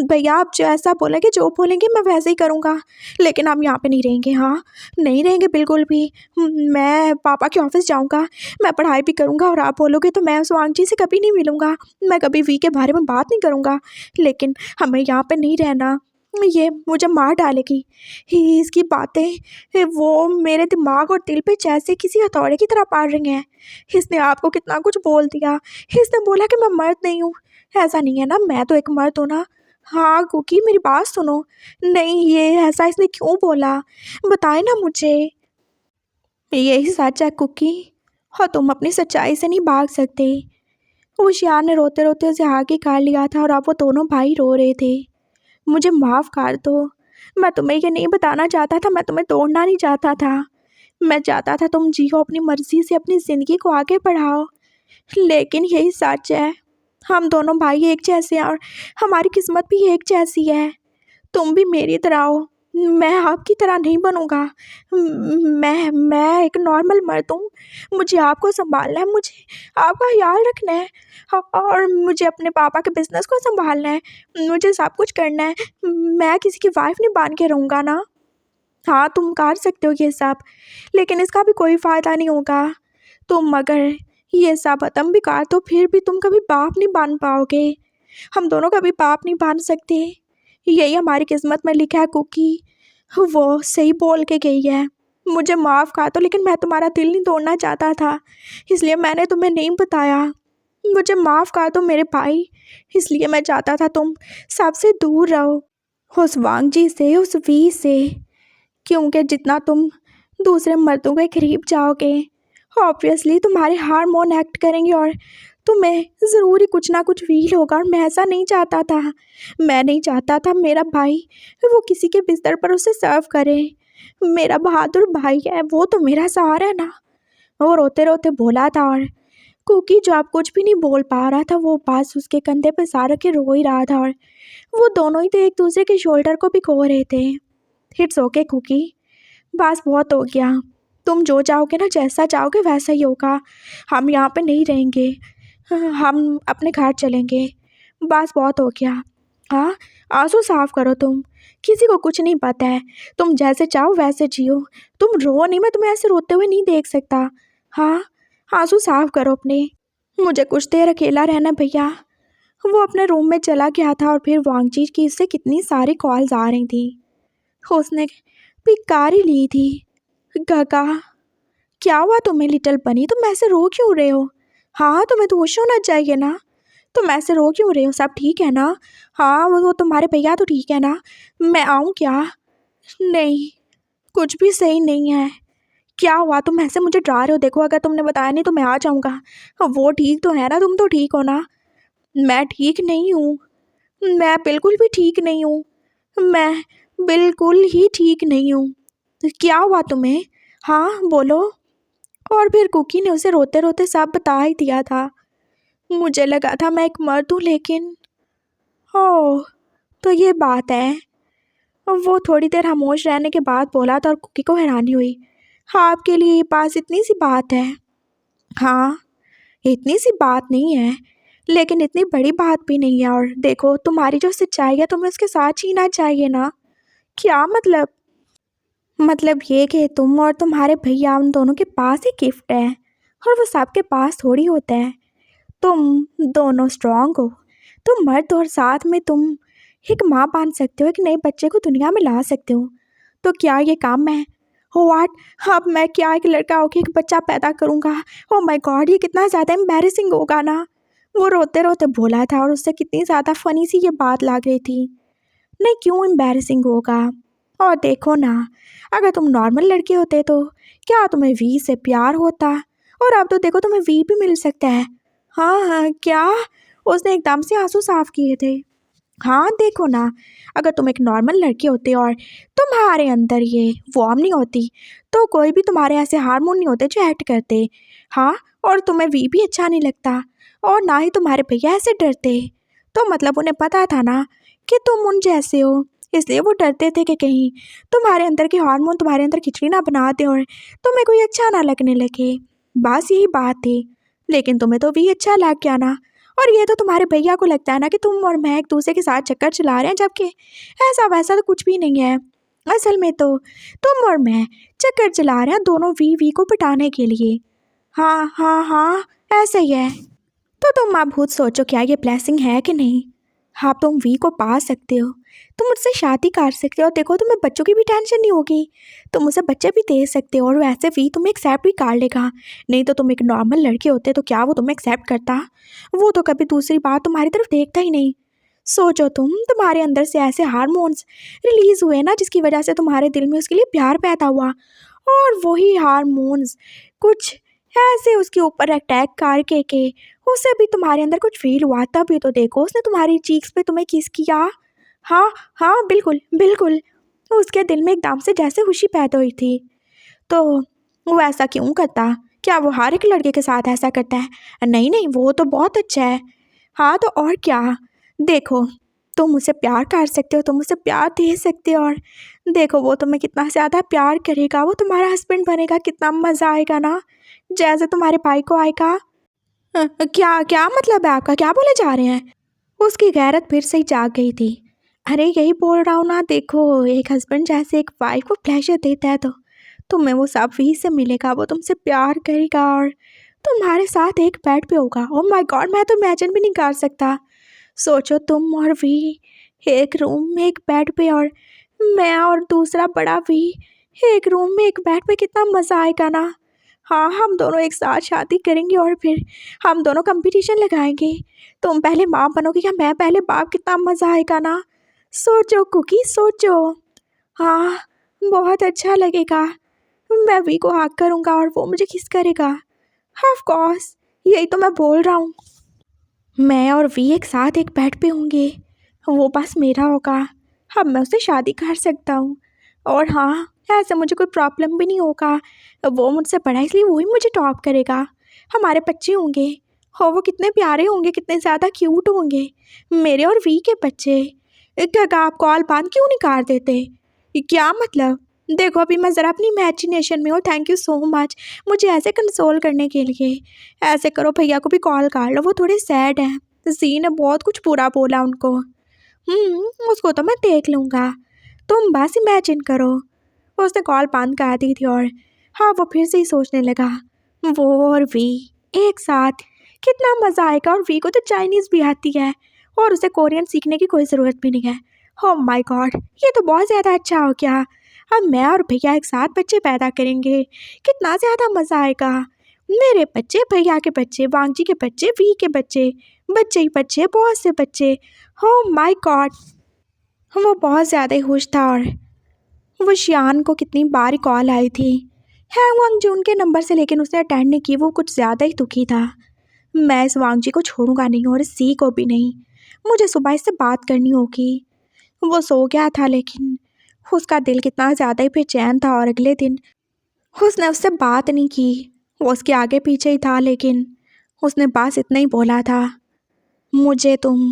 भैया आप जो ऐसा बोलेंगे, जो बोलेंगे मैं वैसे ही करूँगा, लेकिन हम यहाँ पे नहीं रहेंगे। हाँ, नहीं रहेंगे बिल्कुल भी। मैं पापा के ऑफिस जाऊँगा, मैं पढ़ाई भी करूँगा और आप बोलोगे तो मैं उस वांगजी से कभी नहीं मिलूँगा, मैं कभी वी के बारे में बात नहीं करूँगा, लेकिन हमें यहाँ पे नहीं रहना। ये मुझे मार डालेगी। इसकी बातें वो मेरे दिमाग और दिल पे जैसे किसी हथौड़े की तरह पड़ रही हैं। इसने आपको कितना कुछ बोल दिया। इसने बोला कि मैं मर्द नहीं हूँ। ऐसा नहीं है ना, मैं तो एक मर्द हूँ ना। हाँ कुकी, मेरी बात सुनो। नहीं, ये ऐसा इसने क्यों बोला? बताए ना मुझे। यही सच है कुकी, और तुम अपनी सच्चाई से नहीं भाग सकते। होशियार ने रोते रोते उसे आगे कर लिया था और अब वो दोनों भाई रो रहे थे। मुझे माफ़ कर दो, मैं तुम्हें ये नहीं बताना चाहता था, मैं तुम्हें तोड़ना नहीं चाहता था। मैं चाहता था तुम जियो, अपनी मर्ज़ी से अपनी ज़िंदगी को आगे बढ़ाओ, लेकिन यही सच है, हम दोनों भाई एक जैसे हैं और हमारी किस्मत भी एक जैसी है। तुम भी मेरी तरह हो, मैं आपकी तरह नहीं बनूँगा। मैं एक नॉर्मल मर्द हूँ, मुझे आपको संभालना है, मुझे आपका ख्याल रखना है, और मुझे अपने पापा के बिज़नेस को संभालना है, मुझे सब कुछ करना है। मैं किसी की वाइफ नहीं बन के रहूँगा ना। हाँ, तुम कर सकते हो ये सब, लेकिन इसका भी कोई फ़ायदा नहीं होगा। तुम अगर ये सब ख़त्म भी कर दो फिर भी तुम कभी बाप नहीं बन पाओगे। हम दोनों कभी बाप नहीं बन सकते, यही हमारी किस्मत में लिखा है कुकी। वो सही बोल के गई है। मुझे माफ़ कर दो, लेकिन मैं तुम्हारा दिल नहीं तोड़ना चाहता था, इसलिए मैंने तुम्हें नहीं बताया। मुझे माफ़ कर दो मेरे भाई, इसलिए मैं चाहता था तुम सबसे दूर रहो, उस वांगजी से, उस वी से, क्योंकि जितना तुम दूसरे मर्दों के करीब जाओगे ऑब्वियसली तुम्हारे हार्मोन एक्ट करेंगे और तुम्हें ज़रूर ही कुछ ना कुछ फील होगा, और मैं ऐसा नहीं चाहता था। मैं नहीं चाहता था मेरा भाई वो किसी के बिस्तर पर उसे सर्व करे। मेरा बहादुर भाई है, वो तो मेरा सहारा है ना। वो रोते रोते बोला था और कुकी जो अब कुछ भी नहीं बोल पा रहा था, वो बस उसके कंधे पे सर रख के रो ही रहा था और वो दोनों ही तो एक दूसरे के शोल्डर को भी खो रहे थे। इट्स ओके कुकी, बस बहुत हो गया। तुम जो चाहोगे ना, जैसा चाहोगे वैसा ही होगा। हम यहाँ पे नहीं रहेंगे, हम अपने घर चलेंगे। बस बहुत हो गया। हाँ, आंसू साफ करो तुम, किसी को कुछ नहीं पता है। तुम जैसे चाहो वैसे जियो। तुम रो नहीं, मैं तुम्हें ऐसे रोते हुए नहीं देख सकता। हाँ, आंसू साफ करो अपने। मुझे कुछ देर अकेला रहना भैया। वो अपने रूम में चला गया था और फिर वांगजी की इससे कितनी सारी कॉल्स आ रही थी। उसने पिकार ही ली थी। गगा, क्या हुआ तुम्हें लिटिल बनी? तुम ऐसे रो क्यों रहे हो? हाँ, तुम्हें तो होश होना चाहिए ना। तुम ऐसे रो क्यों रहे हो? सब ठीक है ना? हाँ, वो तुम्हारे भैया तो ठीक है ना? मैं आऊँ क्या? नहीं, कुछ भी सही नहीं है। क्या हुआ? तुम ऐसे मुझे डरा रहे हो? देखो, अगर तुमने बताया नहीं तो मैं आ जाऊँगा। वो ठीक तो है ना? तुम तो ठीक हो ना? मैं ठीक नहीं हूँ, मैं बिल्कुल भी ठीक नहीं हूँ, मैं बिल्कुल ही ठीक नहीं हूँ। क्या हुआ तुम्हें? हाँ बोलो। और फिर कुकी ने उसे रोते रोते सब बता ही दिया था। मुझे लगा था मैं एक मर्द हूँ, लेकिन ओह, तो ये बात है। वो थोड़ी देर खामोश रहने के बाद बोला था और कुकी को हैरानी हुई। हाँ, आपके लिए पास इतनी सी बात है? हाँ, इतनी सी बात नहीं है, लेकिन इतनी बड़ी बात भी नहीं है। और देखो, तुम्हारी जो सच्चाई है तुम्हें उसके साथ जीना चाहिए ना। क्या मतलब? मतलब ये कि तुम और तुम्हारे भैया उन दोनों के पास ही गिफ्ट है, और वो सबके पास थोड़ी होता है। तुम दोनों स्ट्रांग हो, तुम मर्द, और साथ में तुम एक माँ बन सकते हो, एक नए बच्चे को दुनिया में ला सकते हो। तो क्या ये काम है व्हाट? अब मैं क्या एक लड़का होके एक बच्चा पैदा करूँगा? ओह माय गॉड, ये कितना ज़्यादा एम्बैरेसिंग होगा ना। वो रोते रोते बोला था और उससे कितनी ज़्यादा फ़नी सी ये बात लग रही थी। नहीं, क्यों एम्बैरेसिंग होगा? और देखो ना, अगर तुम नॉर्मल लड़के होते तो क्या तुम्हें वी से प्यार होता? और अब तो देखो तुम्हें वी भी मिल सकता है। हाँ हाँ, क्या? उसने एकदम से आंसू साफ किए थे। हाँ देखो ना, अगर तुम एक नॉर्मल लड़की होते और तुम्हारे अंदर ये वार्म नहीं होती तो कोई भी तुम्हारे ऐसे हार्मोन नहीं होते जो एक्ट करते। हाँ, और तुम्हें वी भी अच्छा नहीं लगता और ना ही तुम्हारे भैया ऐसे डरते। तो मतलब उन्हें पता था ना कि तुम उन जैसे हो, इसलिए वो डरते थे कि कहीं तुम्हारे अंदर के हार्मोन तुम्हारे अंदर खिचड़ी ना बना दे और तुम्हें कोई अच्छा ना लगने लगे। बस यही बात थी। लेकिन तुम्हें तो भी अच्छा लग गया ना। और ये तो तुम्हारे भैया को लगता है ना कि तुम और मैं एक दूसरे के साथ चक्कर चला रहे हैं, जबकि ऐसा वैसा तो कुछ भी नहीं है। असल में तो तुम और मैं चक्कर चला रहे हैं दोनों वी को पटाने के लिए। हाँ हाँ हाँ, ऐसा ही है। तो तुम आप खुद सोचो, क्या ये ब्लेसिंग है कि नहीं? हाँ, तुम वी को पा सकते हो, तुम मुझसे शादी कर सकते हो, देखो तुम्हें बच्चों की भी टेंशन नहीं होगी, तुम मुझसे बच्चे भी दे सकते हो और वैसे वी तुम्हें एक्सेप्ट भी कर लेगा। नहीं तो तुम एक नॉर्मल लड़के होते तो क्या वो तुम्हें एक्सेप्ट करता? वो तो कभी दूसरी बात तुम्हारी तरफ देखता ही नहीं। सोचो तुम्हारे अंदर से ऐसे हार्मोन्स रिलीज हुए ना जिसकी वजह से तुम्हारे दिल में उसके लिए प्यार पैदा हुआ, और वही हार्मोन्स कुछ ऐसे उसके ऊपर अटैक करके के उसे भी तुम्हारे अंदर कुछ फील हुआ। तभी तो देखो उसने तुम्हारी चीक्स पे तुम्हें किस किया। हाँ हाँ, बिल्कुल बिल्कुल। उसके दिल में एकदम से जैसे खुशी पैदा हुई थी। तो वो ऐसा क्यों करता? क्या वो हर एक लड़के के साथ ऐसा करता है? नहीं नहीं, वो तो बहुत अच्छा है। हाँ तो और क्या? देखो, तुम मुझसे प्यार कर सकते हो, तुम मुझसे प्यार दे सकते हो, और देखो वो तुम्हें कितना ज़्यादा प्यार करेगा, वो तुम्हारा हस्बैंड बनेगा, कितना मज़ा आएगा ना, जैसे तुम्हारे भाई को आएगा। क्या क्या मतलब है आपका? क्या बोले जा रहे हैं? उसकी गैरत फिर से ही जाग गई थी। अरे यही बोल रहा हूँ ना, देखो एक हस्बैंड जैसे एक वाइफ को प्लेजर देता है तो तुम्हें वो सब वही से मिलेगा, वो तुमसे प्यार करेगा और तुम्हारे साथ एक बेड पे होगा। ओह माय गॉड, मैं तो इमेजिन भी नहीं कर सकता। सोचो तुम और वी एक रूम में एक बेड पे, और मैं और दूसरा बड़ा वी एक रूम में एक बेड पे, कितना मज़ा आएगा ना। हाँ, हम दोनों एक साथ शादी करेंगे और फिर हम दोनों कंपटीशन लगाएंगे, तुम पहले माँ बनोगी या मैं पहले बाप, कितना मज़ा आएगा ना। सोचो कुकी, सोचो। हाँ, बहुत अच्छा लगेगा। मैं वी को हक करूँगा और वो मुझे किस करेगा। ऑफ कोर्स, यही तो मैं बोल रहा हूँ। मैं और वी एक साथ एक बेड पे होंगे, वो बस मेरा होगा। अब मैं उससे शादी कर सकता हूँ, और हाँ, ऐसे मुझे कोई प्रॉब्लम भी नहीं होगा। वो मुझसे बड़ा है इसलिए वही मुझे टॉप करेगा। हमारे बच्चे होंगे, हो वो कितने प्यारे होंगे, कितने ज़्यादा क्यूट होंगे, मेरे और वी के बच्चे। क्या आप कॉल बंद क्यों नहीं कर देते? ये क्या मतलब? देखो अभी मैं ज़रा अपनी इमेजिनेशन में हूँ। थैंक यू सो मच मुझे ऐसे कंसोल करने के लिए। ऐसे करो, भैया को भी कॉल कर लो, वो थोड़े सैड हैं। जी ने बहुत कुछ बुरा बोला उनको। उसको तो मैं देख लूँगा, तुम बस इमेजिन करो। उसने कॉल बंद कर दी थी और हाँ, वो फिर से ही सोचने लगा, वो और वी एक साथ, कितना मज़ा आएगा। और वी को तो चाइनीज़ भी आती है और उसे कोरियन सीखने की कोई ज़रूरत भी नहीं है। ओह माय गॉड, ये तो बहुत ज़्यादा अच्छा हो गया। अब मैं और भैया एक साथ बच्चे पैदा करेंगे, कितना ज़्यादा मज़ा आएगा। मेरे बच्चे, भैया के बच्चे, वांगजी के बच्चे, वी के बच्चे, बच्चे ही बच्चे, बहुत से बच्चे। Oh my God. वो बहुत ज़्यादा ही खुश था, और वो शियान को कितनी बार कॉल आई थी हैंग वांगजून के नंबर से, लेकिन उसने अटेंड नहीं की। वो कुछ ज़्यादा ही दुखी था। मैं इस वांगजी को छोड़ूंगा नहीं और इस सी को भी नहीं, मुझे सुबह इससे बात करनी होगी। वो सो गया था, लेकिन उसका दिल कितना ज़्यादा ही बेचैन था, और अगले दिन उसने उससे बात नहीं की। वो उसके आगे पीछे ही था, लेकिन उसने बस इतना ही बोला था, मुझे तुम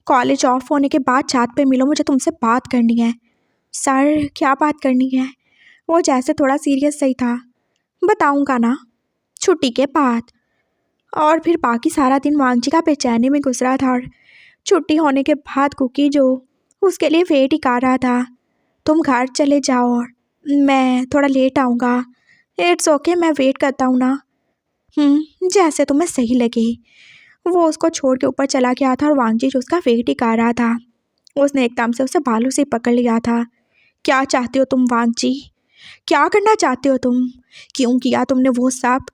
कॉलेज ऑफ होने के बाद छत पे मिलो, मुझे तुमसे बात करनी है। सर, क्या बात करनी है? वो जैसे थोड़ा सीरियस सही था। बताऊंगा ना, छुट्टी के बाद। और फिर बाकी सारा दिन वांगजी का बेचैनी में गुजरा था, और छुट्टी होने के बाद कुकी जो उसके लिए वेट ही कर रहा था। तुम घर चले जाओ और मैं थोड़ा लेट आऊँगा। इट्स ओके, मैं वेट करता हूँ ना। जैसे तुम्हें सही लगे। वो उसको छोड़ के ऊपर चला गया था, और वांगजी जो उसका वेट ही कर रहा था, उसने एकदम से उसे बालों से पकड़ लिया था। क्या चाहते हो तुम वांगजी? क्या करना चाहते हो तुम? क्यों किया तुमने वो सब?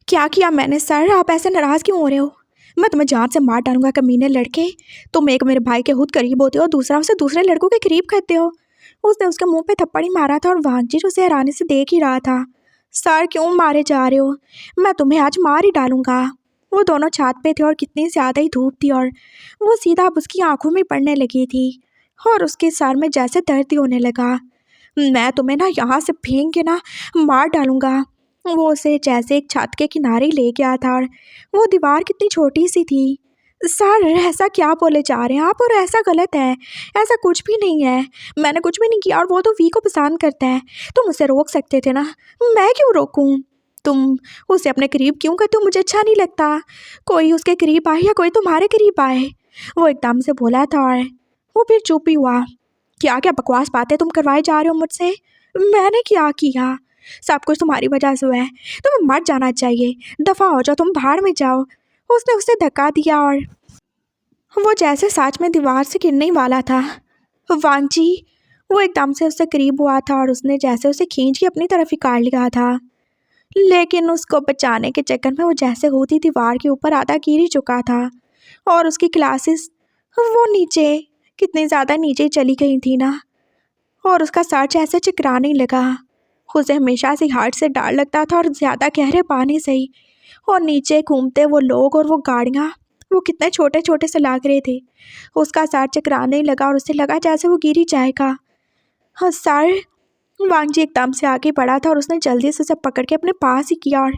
क्या किया मैंने सर? आप ऐसे नाराज़ क्यों हो रहे हो? मैं तुम्हें जान से मार डालूंगा कमीने लड़के। तुम एक मेरे भाई के खुद करीब होते हो, दूसरा उसे दूसरे लड़कों के करीब करते हो। उसने उसके मुंह पे थप्पड़ ही मारा था और वांगजी उसे हैरानी से देख ही रहा था। सर क्यों मारे जा रहे हो? मैं तुम्हें आज मार ही डालूंगा। वो दोनों छत पे थे और कितनी ज़्यादा ही धूप थी और वो सीधा अब उसकी आंखों में पड़ने लगी थी और उसके सर में जैसे दर्द ही होने लगा। मैं तुम्हें ना यहाँ से फेंक के ना मार डालूंगा। वो उसे जैसे एक छत के किनारे ही ले गया था और वो दीवार कितनी छोटी सी थी। सर ऐसा क्या बोले जा रहे हैं आप? और ऐसा गलत है, ऐसा कुछ भी नहीं है। मैंने कुछ भी नहीं किया और वो तो वी को पसंद करता है। तुम उसे रोक सकते थे ना, मैं क्यों रोकूं? तुम उसे अपने करीब क्यों करते हो? मुझे अच्छा नहीं लगता कोई उसके करीब आए या कोई तुम्हारे करीब आए। वो एकदम से बोला था और वो फिर चुप ही हुआ। क्या क्या बकवास बातें तुम करवाए जा रहे हो मुझसे? मैंने क्या किया? सब कुछ तुम्हारी वजह से हुआ है। तुम्हें मर जाना चाहिए। दफ़ा हो जाओ, तुम बाहर में जाओ। उसने उसे धक्का दिया और वो जैसे सच में दीवार से गिरने ही वाला था। वांगजी, वो एकदम से उससे करीब हुआ था और उसने जैसे उसे खींच के अपनी तरफ ही काट लिया था, लेकिन उसको बचाने के चक्कर में वो जैसे होती दीवार के ऊपर आधा गिर ही चुका था और उसकी क्लासेस वो नीचे कितनी ज़्यादा नीचे ही चली गई थी ना, और उसका सर जैसे चकराने लगा। उसे हमेशा से हार्ट से डर लगता था और ज़्यादा गहरे पानी से ही। और नीचे घूमते वो लोग और वो गाड़ियाँ वो कितने छोटे छोटे से लग रहे थे। उसका सर चकराने लगा और उसे लगा जैसे वो गिर ही जाएगा। हाँ सर। वांगजी एकदम से आगे बढ़ा था और उसने जल्दी से उसे पकड़ के अपने पास ही किया और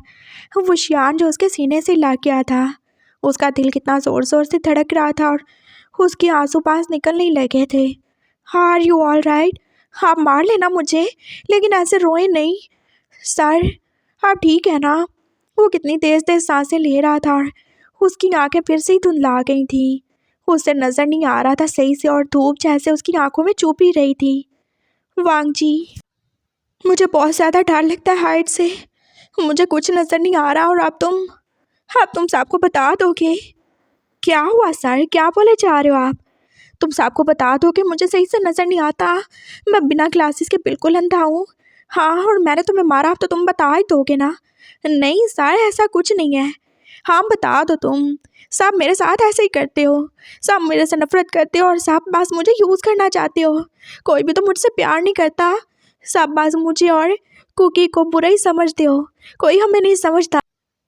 वो शियान जो उसके सीने से लग गया था, उसका दिल कितना ज़ोर ज़ोर से धड़क रहा था और उसके आंसू पास निकलने लगे थे। Are you all right? आप मार लेना मुझे, लेकिन ऐसे रोए नहीं। सर आप ठीक है ना? वो कितनी तेज़ तेज़ सांसें ले रहा था और उसकी आंखें फिर से ही धुंधला गई थी। उसे नज़र नहीं आ रहा था सही से और धूप जैसे उसकी आंखों में चुभ ही रही थी। वांगजी, मुझे बहुत ज़्यादा डर लगता है हाइट से। मुझे कुछ नज़र नहीं आ रहा और अब तुम सबको बता दोगे? क्या हुआ सर? क्या बोले जा रहे हो आप? तुम सबको बता दोगे मुझे सही से नज़र नहीं आता? मैं बिना ग्लासेस के बिल्कुल अंधा हूँ। हाँ, और मैंने तुम्हें मारा तो तुम बता ही दोगे ना? नहीं सर, ऐसा कुछ नहीं है। हाँ बता दो तुम। सब मेरे साथ ऐसे ही करते हो। सब मेरे से नफरत करते हो और सब बस मुझे यूज़ करना चाहते हो। कोई भी तो मुझसे प्यार नहीं करता। सब बस मुझे और कुकी को बुरा ही समझते हो। कोई हमें नहीं समझता।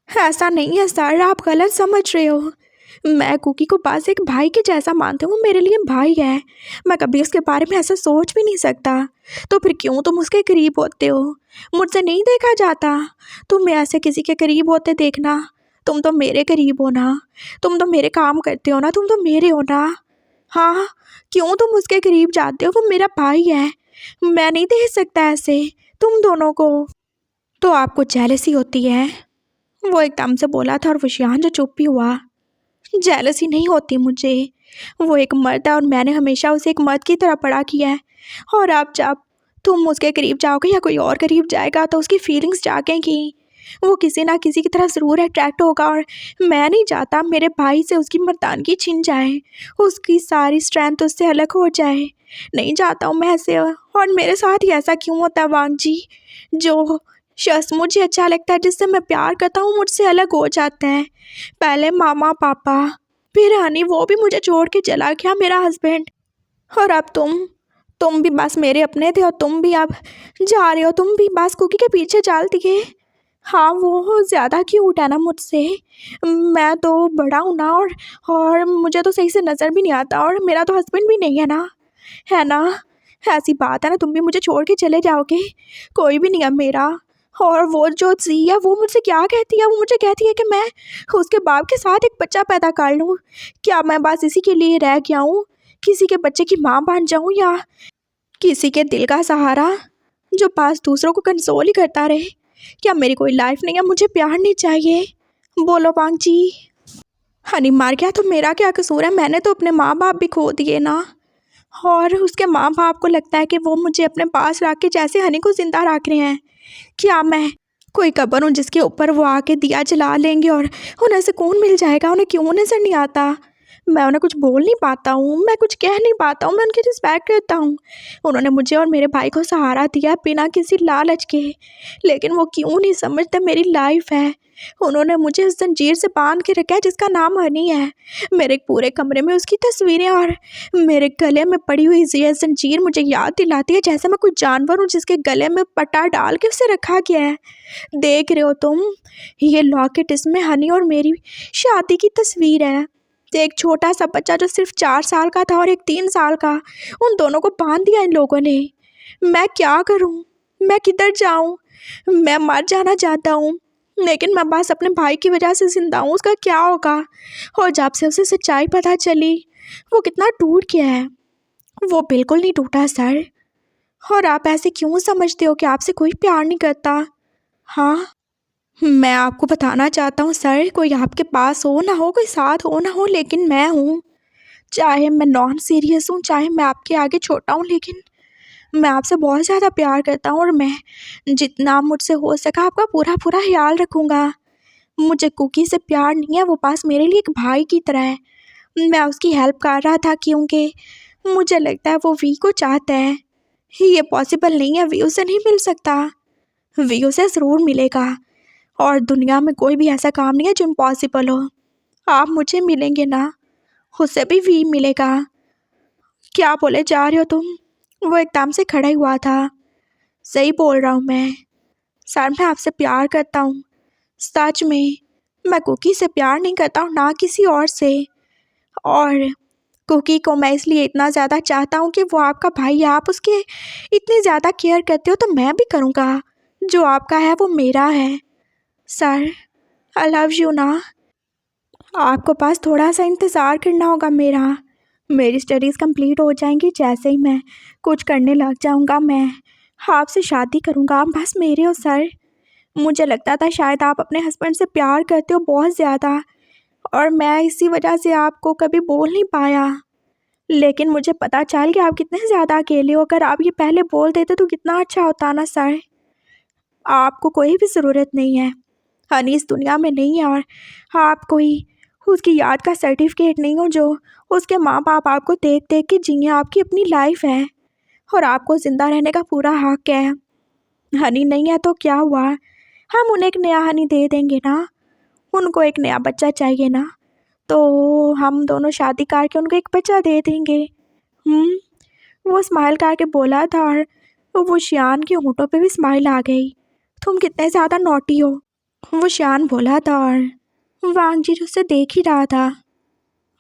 ऐसा नहीं है सर, आप गलत समझ रहे हो। मैं कुकी को बस एक भाई के जैसा मानती हूँ। मेरे लिए भाई है। मैं कभी उसके बारे में ऐसा सोच भी नहीं सकता। तो फिर क्यों तुम उसके करीब होते हो? मुझसे नहीं देखा जाता। तुम्हें ऐसे किसी के करीब होते देखना। तुम तो मेरे करीब हो ना। तुम तो मेरे काम करते हो ना। तुम तो मेरे हो ना। हाँ, क्यों तुम उसके करीब जाते हो? वो मेरा भाई है। मैं नहीं देख सकता ऐसे तुम दोनों को। तो आपको जेलसी होती है? वो एकदम से बोला था और विशियान जो चुप ही हुआ। जेलसी नहीं होती मुझे। वो एक मर्द है और मैंने हमेशा उसे एक मर्द की तरह पढ़ा किया है। और अब जब तुम उसके करीब जाओगे या कोई और करीब जाएगा तो उसकी फीलिंग्स जागेंगी। वो किसी ना किसी की तरह ज़रूर अट्रैक्ट होगा और मैं नहीं चाहता मेरे भाई से उसकी मर्दानगी छिन जाए, उसकी सारी स्ट्रेंथ उससे अलग हो जाए। नहीं चाहता हूँ मैं ऐसे। और मेरे साथ ही ऐसा क्यों होता है वांगजी? जो शख्स मुझे अच्छा लगता है, जिससे मैं प्यार करता हूँ, मुझसे अलग हो जाता है। पहले मामा पापा, फिर हनी, वो भी मुझे छोड़ के चला गया, मेरा हस्बैंड। और अब तुम भी बस मेरे अपने थे और तुम भी अब जा रहे हो। तुम भी बस कुकी के पीछे चल दिए। हाँ, वो ज़्यादा क्यूट है ना मुझसे। मैं तो बड़ा हूँ ना और मुझे तो सही से नज़र भी नहीं आता और मेरा तो हस्बैंड भी नहीं है ना। है ना? ऐसी बात है ना, तुम भी मुझे छोड़ के चले जाओगे। कोई भी नहीं है मेरा। और वो जो सी है वो मुझसे क्या कहती है? वो मुझे कहती है कि मैं उसके बाप के साथ एक बच्चा पैदा कर लूँ। क्या मैं बस इसी के लिए रह गया हूँ? किसी के बच्चे की माँ बन जाऊँ या किसी के दिल का सहारा जो पास दूसरों को कंसोल ही करता रहे? क्या मेरी कोई लाइफ नहीं है? मुझे प्यार नहीं चाहिए। बोलो वांगजी। हनी मार गया तो मेरा क्या कसूर है? मैंने तो अपने माँ बाप भी खो दिए ना। और उसके माँ बाप को लगता है कि वो मुझे अपने पास रख के जैसे हनी को जिंदा रख रहे हैं। क्या मैं कोई कब्र हूँ जिसके ऊपर वो आके दिया जला लेंगे और उन्हें सुकून मिल जाएगा? उन्हें क्यों नजर नहीं आता? मैं उन्हें कुछ बोल नहीं पाता हूँ, मैं कुछ कह नहीं पाता हूँ, मैं उनकी रिस्पेक्ट करता हूँ। उन्होंने मुझे और मेरे भाई को सहारा दिया बिना किसी लालच के, लेकिन वो क्यों नहीं समझते मेरी लाइफ है। उन्होंने मुझे उस जंजीर से बांध के रखा है जिसका नाम हनी है। मेरे पूरे कमरे में उसकी तस्वीरें और मेरे गले में पड़ी हुई ये जंजीर मुझे याद दिलाती है जैसे मैं कोई जानवर हूँ जिसके गले में पट्टा डाल के उसे रखा गया है। देख रहे हो तुम, ये लॉकेट, इसमें हनी और मेरी शादी की तस्वीर है। एक छोटा सा बच्चा जो सिर्फ 4 साल का था और एक 3 साल का, उन दोनों को बांध दिया इन लोगों ने। मैं क्या करूं, मैं किधर जाऊं? मैं मर जाना चाहता हूं, लेकिन मैं बस अपने भाई की वजह से जिंदा हूं। उसका क्या होगा? और जब से उसे सच्चाई पता चली, वो कितना टूट गया है। वो बिल्कुल नहीं टूटा सर। और आप ऐसे क्यों समझते हो कि आपसे कोई प्यार नहीं करता? हाँ, मैं आपको बताना चाहता हूँ सर, कोई आपके पास हो ना हो, कोई साथ हो ना हो, लेकिन मैं हूँ। चाहे मैं नॉन सीरियस हूँ, चाहे मैं आपके आगे छोटा हूँ, लेकिन मैं आपसे बहुत ज़्यादा प्यार करता हूँ और मैं जितना मुझसे हो सका आपका पूरा पूरा ख्याल रखूँगा। मुझे कुकी से प्यार नहीं है, वो पास मेरे लिए एक भाई की तरह है। मैं उसकी हेल्प कर रहा था क्योंकि मुझे लगता है वो वी को चाहता है। ये पॉसिबल नहीं है, वी उसे नहीं मिल सकता। वी उसे ज़रूर मिलेगा, और दुनिया में कोई भी ऐसा काम नहीं है जो इम्पॉसिबल हो। आप मुझे मिलेंगे ना, उसे भी वी मिलेगा। क्या बोले जा रहे हो तुम? वो एकदम से खड़ा ही हुआ था। सही बोल रहा हूँ मैं सर, मैं आपसे प्यार करता हूँ, सच में। मैं कुकी से प्यार नहीं करता हूँ, ना किसी और से। और कुकी को मैं इसलिए इतना ज़्यादा चाहता हूँ कि वो आपका भाई है, आप उसके इतनी ज़्यादा केयर करते हो तो मैं भी करूँगा। जो आपका है वो मेरा है सर। आई लव यू ना। आपको पास थोड़ा सा इंतज़ार करना होगा मेरा। मेरी स्टडीज़ कंप्लीट हो जाएंगी, जैसे ही मैं कुछ करने लग जाऊंगा मैं आपसे शादी करूंगा। आप बस मेरे हो सर। मुझे लगता था शायद आप अपने हस्बैंड से प्यार करते हो बहुत ज़्यादा, और मैं इसी वजह से आपको कभी बोल नहीं पाया। लेकिन मुझे पता चल कि आप कितने ज़्यादा अकेले हो। अगर आप ये पहले बोल देते तो कितना अच्छा होता ना सर। आपको कोई भी ज़रूरत नहीं है, हनी इस दुनिया में नहीं है, और आप कोई उसकी याद का सर्टिफिकेट नहीं हो जो उसके माँ बाप आपको देख देख के जिए। आपकी अपनी लाइफ है और आपको ज़िंदा रहने का पूरा हक है। हनी नहीं है तो क्या हुआ, हम उन्हें एक नया हनी दे देंगे ना। उनको एक नया बच्चा चाहिए ना, तो हम दोनों शादी करके उनको एक बच्चा दे देंगे। वो स्माइल करके बोला था, और वो शियान के होंठों पे भी स्माइल आ गई। तुम कितने ज़्यादा नॉटी हो, वो शियान बोला था, और वांगजी उसे देख ही रहा था।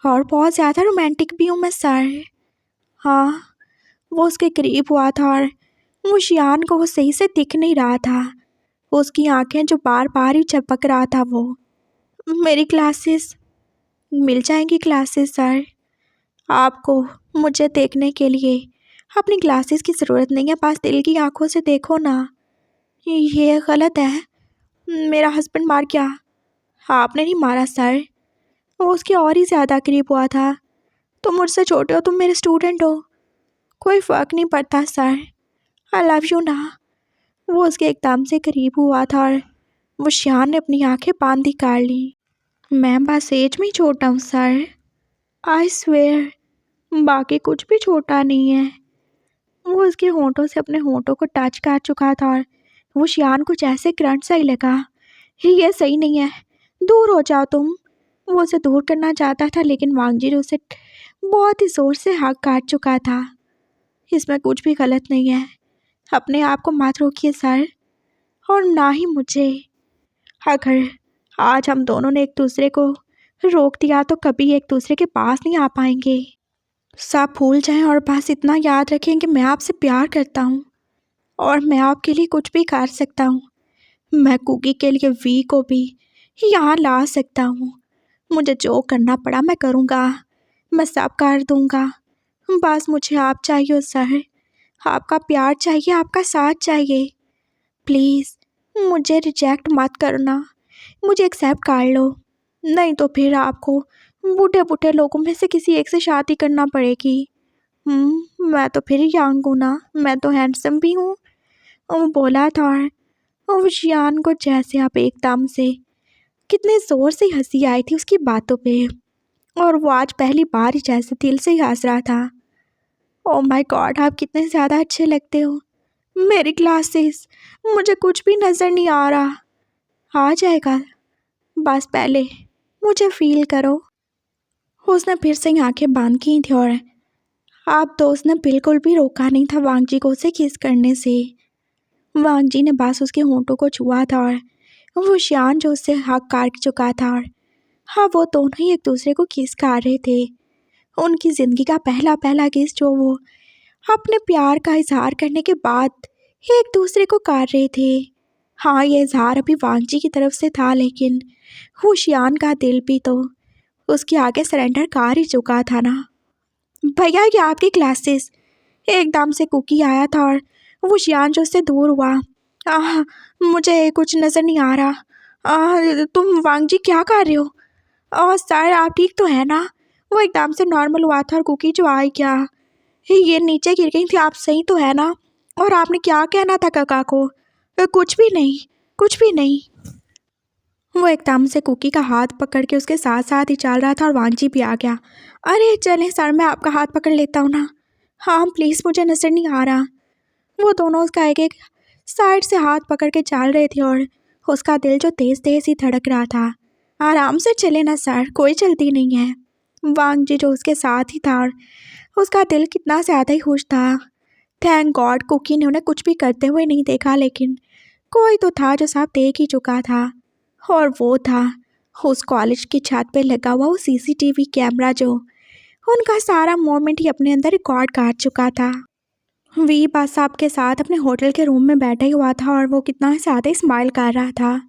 और बहुत ज़्यादा रोमांटिक भी हूँ मैं सर। हाँ, वो उसके करीब हुआ था, और वो शियान को वो सही से दिख नहीं रहा था। उसकी आंखें जो बार बार ही झपक रहा था। वो मेरी क्लासेस मिल जाएंगी क्लासेस सर आपको मुझे देखने के लिए। अपनी क्लासेस की ज़रूरत नहीं है, बस दिल की आंखों से देखो ना। ये गलत है, मेरा हस्बैंड मार गया। आपने नहीं मारा सर, वो उसके और ही ज़्यादा करीब हुआ था। तुम मुझसे छोटे हो, तुम मेरे स्टूडेंट हो, कोई फ़र्क नहीं पड़ता सर। आई लव यू ना। वो उसके एकदम से करीब हुआ था, और वो शियान ने अपनी आंखें बांधी कर ली। मैं बस एज में ही छोटा हूँ सर, आई स्वेयर, बाकी कुछ भी छोटा नहीं है। वो उसके होंठों से अपने होंठों को टच कर चुका था, और वो शियान को जैसे करंट सा ही लगा। ये सही नहीं है, दूर हो जाओ तुम। वो उसे दूर करना चाहता था, लेकिन वांगजी उसे बहुत ही ज़ोर से हक काट चुका था। इसमें कुछ भी गलत नहीं है, अपने आप को मत रोकिए सर, और ना ही मुझे। अगर आज हम दोनों ने एक दूसरे को रोक दिया तो कभी एक दूसरे के पास नहीं आ पाएंगे। सब भूल जाएं और बस इतना याद रखें कि मैं आपसे प्यार करता हूँ, और मैं आपके लिए कुछ भी कर सकता हूँ। मैं कुकी के लिए वी को भी यहाँ ला सकता हूँ। मुझे जो करना पड़ा मैं करूँगा, मैं सब कर दूँगा। बस मुझे आप चाहिए सर, आपका प्यार चाहिए, आपका साथ चाहिए। प्लीज़ मुझे रिजेक्ट मत करना, मुझे एक्सेप्ट कर लो, नहीं तो फिर आपको बूढ़े बूढ़े लोगों में से किसी एक से शादी करना पड़ेगी। मैं तो फिर यंग हूँ ना, मैं तो हैंडसम भी हूँ। वो बोला था, और वो शियान को जैसे आप एकदम से कितने ज़ोर से हंसी आई थी उसकी बातों पे। और वो आज पहली बार ही जैसे दिल से ही हंस रहा था। ओह माय गॉड, आप कितने ज़्यादा अच्छे लगते हो। मेरी ग्लासेस, मुझे कुछ भी नज़र नहीं आ रहा। आ जाएगा, बस पहले मुझे फील करो। उसने फिर से आंखें बांध की थी और आप तो उसने बिल्कुल भी रोका नहीं था वांग जी को उसे किस करने से। वांग जी ने बस उसके होंठों को छुआ था और वो श्यान जो उससे हक काट चुका था और हाँ, वो दोनों ही एक दूसरे को किस कर रहे थे। उनकी ज़िंदगी का पहला पहला किस जो वो अपने प्यार का इजहार करने के बाद एक दूसरे को कर रहे थे। हाँ, ये इजहार अभी वांग जी की तरफ से था, लेकिन वो श्यान का दिल भी तो उसके आगे सरेंडर कर ही चुका था ना। भैया, ये आपकी क्लासेस। एकदम से कुकी आया था और वो शियान जो उससे दूर हुआ। आह, मुझे कुछ नज़र नहीं आ रहा। तुम वांग जी क्या कर रहे हो? सर, आप ठीक तो है ना? वो एकदम से नॉर्मल हुआ था और कुकी जो आई क्या, ये नीचे गिर गई थी। आप सही तो है ना? और आपने क्या कहना था काका को? कुछ भी नहीं, कुछ भी नहीं। वो एकदम से कुकी का हाथ पकड़ के उसके साथ साथ ही चल रहा था और वांग जी भी आ गया। अरे चलें सर, मैं आपका हाथ पकड़ लेता हूँ ना। हाँ प्लीज़, मुझे नज़र नहीं आ रहा। वो दोनों उसका एक एक साइड से हाथ पकड़ के चल रहे थे और उसका दिल जो तेज़ तेज़ ही धड़क रहा था। आराम से चले ना सर, कोई जल्दी नहीं है। वांग जी जो उसके साथ ही था और उसका दिल कितना ज़्यादा ही खुश था। थैंक गॉड कुकी ने उन्हें कुछ भी करते हुए नहीं देखा, लेकिन कोई तो था जो सब देख ही चुका था। और वो था उस कॉलेज की छत पे लगा हुआ वो सीसीटीवी कैमरा जो उनका सारा मोमेंट ही अपने अंदर रिकॉर्ड कर चुका था। वी बस साहब के साथ अपने होटल के रूम में बैठा ही हुआ था और वो कितना ज़्यादा स्माइल कर रहा था।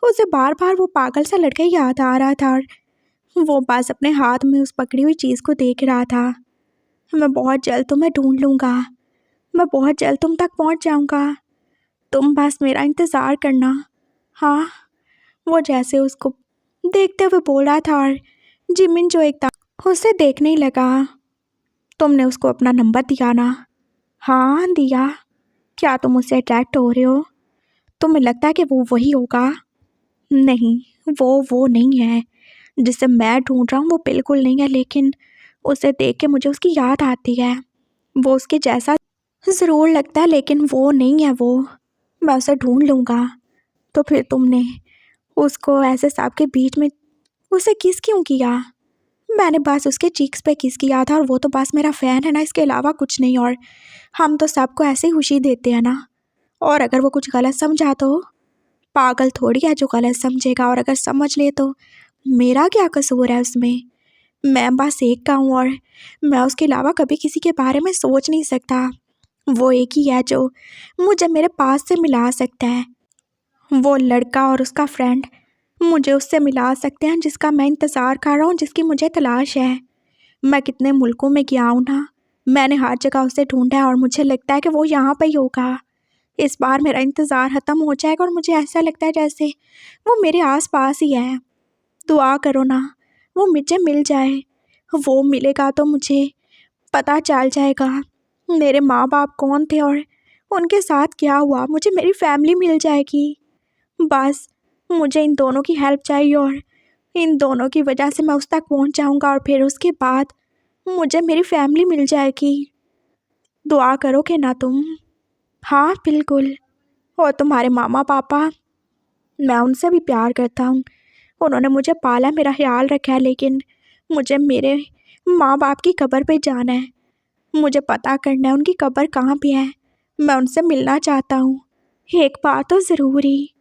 उसे बार बार वो पागल सा लड़का याद आ रहा था और वो बस अपने हाथ में उस पकड़ी हुई चीज़ को देख रहा था। मैं बहुत जल्द तुम्हें ढूंढ लूँगा, मैं बहुत जल्द तुम तक पहुँच जाऊँगा, तुम बस मेरा इंतज़ार करना। हाँ, वो जैसे उसको देखते हुए बोल रहा था और जिमिन जो एकदम उसे देखने ही लगा। तुमने उसको अपना नंबर दिया ना? हाँ दिया। क्या तुम उससे अट्रैक्ट हो रहे हो? तुम्हें लगता है कि वो वही होगा? नहीं, वो नहीं है जिसे मैं ढूंढ रहा हूँ, वो बिल्कुल नहीं है, लेकिन उसे देख के मुझे उसकी याद आती है। वो उसके जैसा ज़रूर लगता है, लेकिन वो नहीं है वो। मैं उसे ढूंढ लूँगा। तो फिर तुमने उसको ऐसे सबके बीच में उसे किस क्यों किया? मैंने बस उसके चीक्स पे किस किया था और वो तो बस मेरा फ़ैन है ना, इसके अलावा कुछ नहीं। और हम तो सबको ऐसे ही खुशी देते हैं ना। और अगर वो कुछ गलत समझा तो पागल थोड़ी है जो गलत समझेगा, और अगर समझ ले तो मेरा क्या कसूर है उसमें? मैं बस एक का हूँ और मैं उसके अलावा कभी किसी के बारे में सोच नहीं सकता। वो एक ही है जो मुझे मेरे पास से मिला सकता है। वो लड़का और उसका फ्रेंड मुझे उससे मिला सकते हैं जिसका मैं इंतज़ार कर रहा हूँ, जिसकी मुझे तलाश है। मैं कितने मुल्कों में गया हूँ ना, मैंने हर जगह उसे ढूंढा है और मुझे लगता है कि वो यहाँ पर ही होगा। इस बार मेरा इंतज़ार ख़त्म हो जाएगा और मुझे ऐसा लगता है जैसे वो मेरे आस पास ही है। दुआ करो ना वो मुझे मिल जाए। वो मिलेगा तो मुझे पता चल जाएगा मेरे माँ बाप कौन थे और उनके साथ क्या हुआ। मुझे मेरी फैमिली मिल जाएगी। बस मुझे इन दोनों की हेल्प चाहिए और इन दोनों की वजह से मैं उस तक पहुँच जाऊँगा और फिर उसके बाद मुझे मेरी फैमिली मिल जाएगी। दुआ करोगे ना तुम? हाँ बिल्कुल। और तुम्हारे मामा पापा, मैं उनसे भी प्यार करता हूँ। उन्होंने मुझे पाला, मेरा ख्याल रखा है, लेकिन मुझे मेरे माँ बाप की कब्र पे जाना है। मुझे पता करना है उनकी कब्र कहाँ पे है। मैं उनसे मिलना चाहता हूँ एक बार तो ज़रूरी।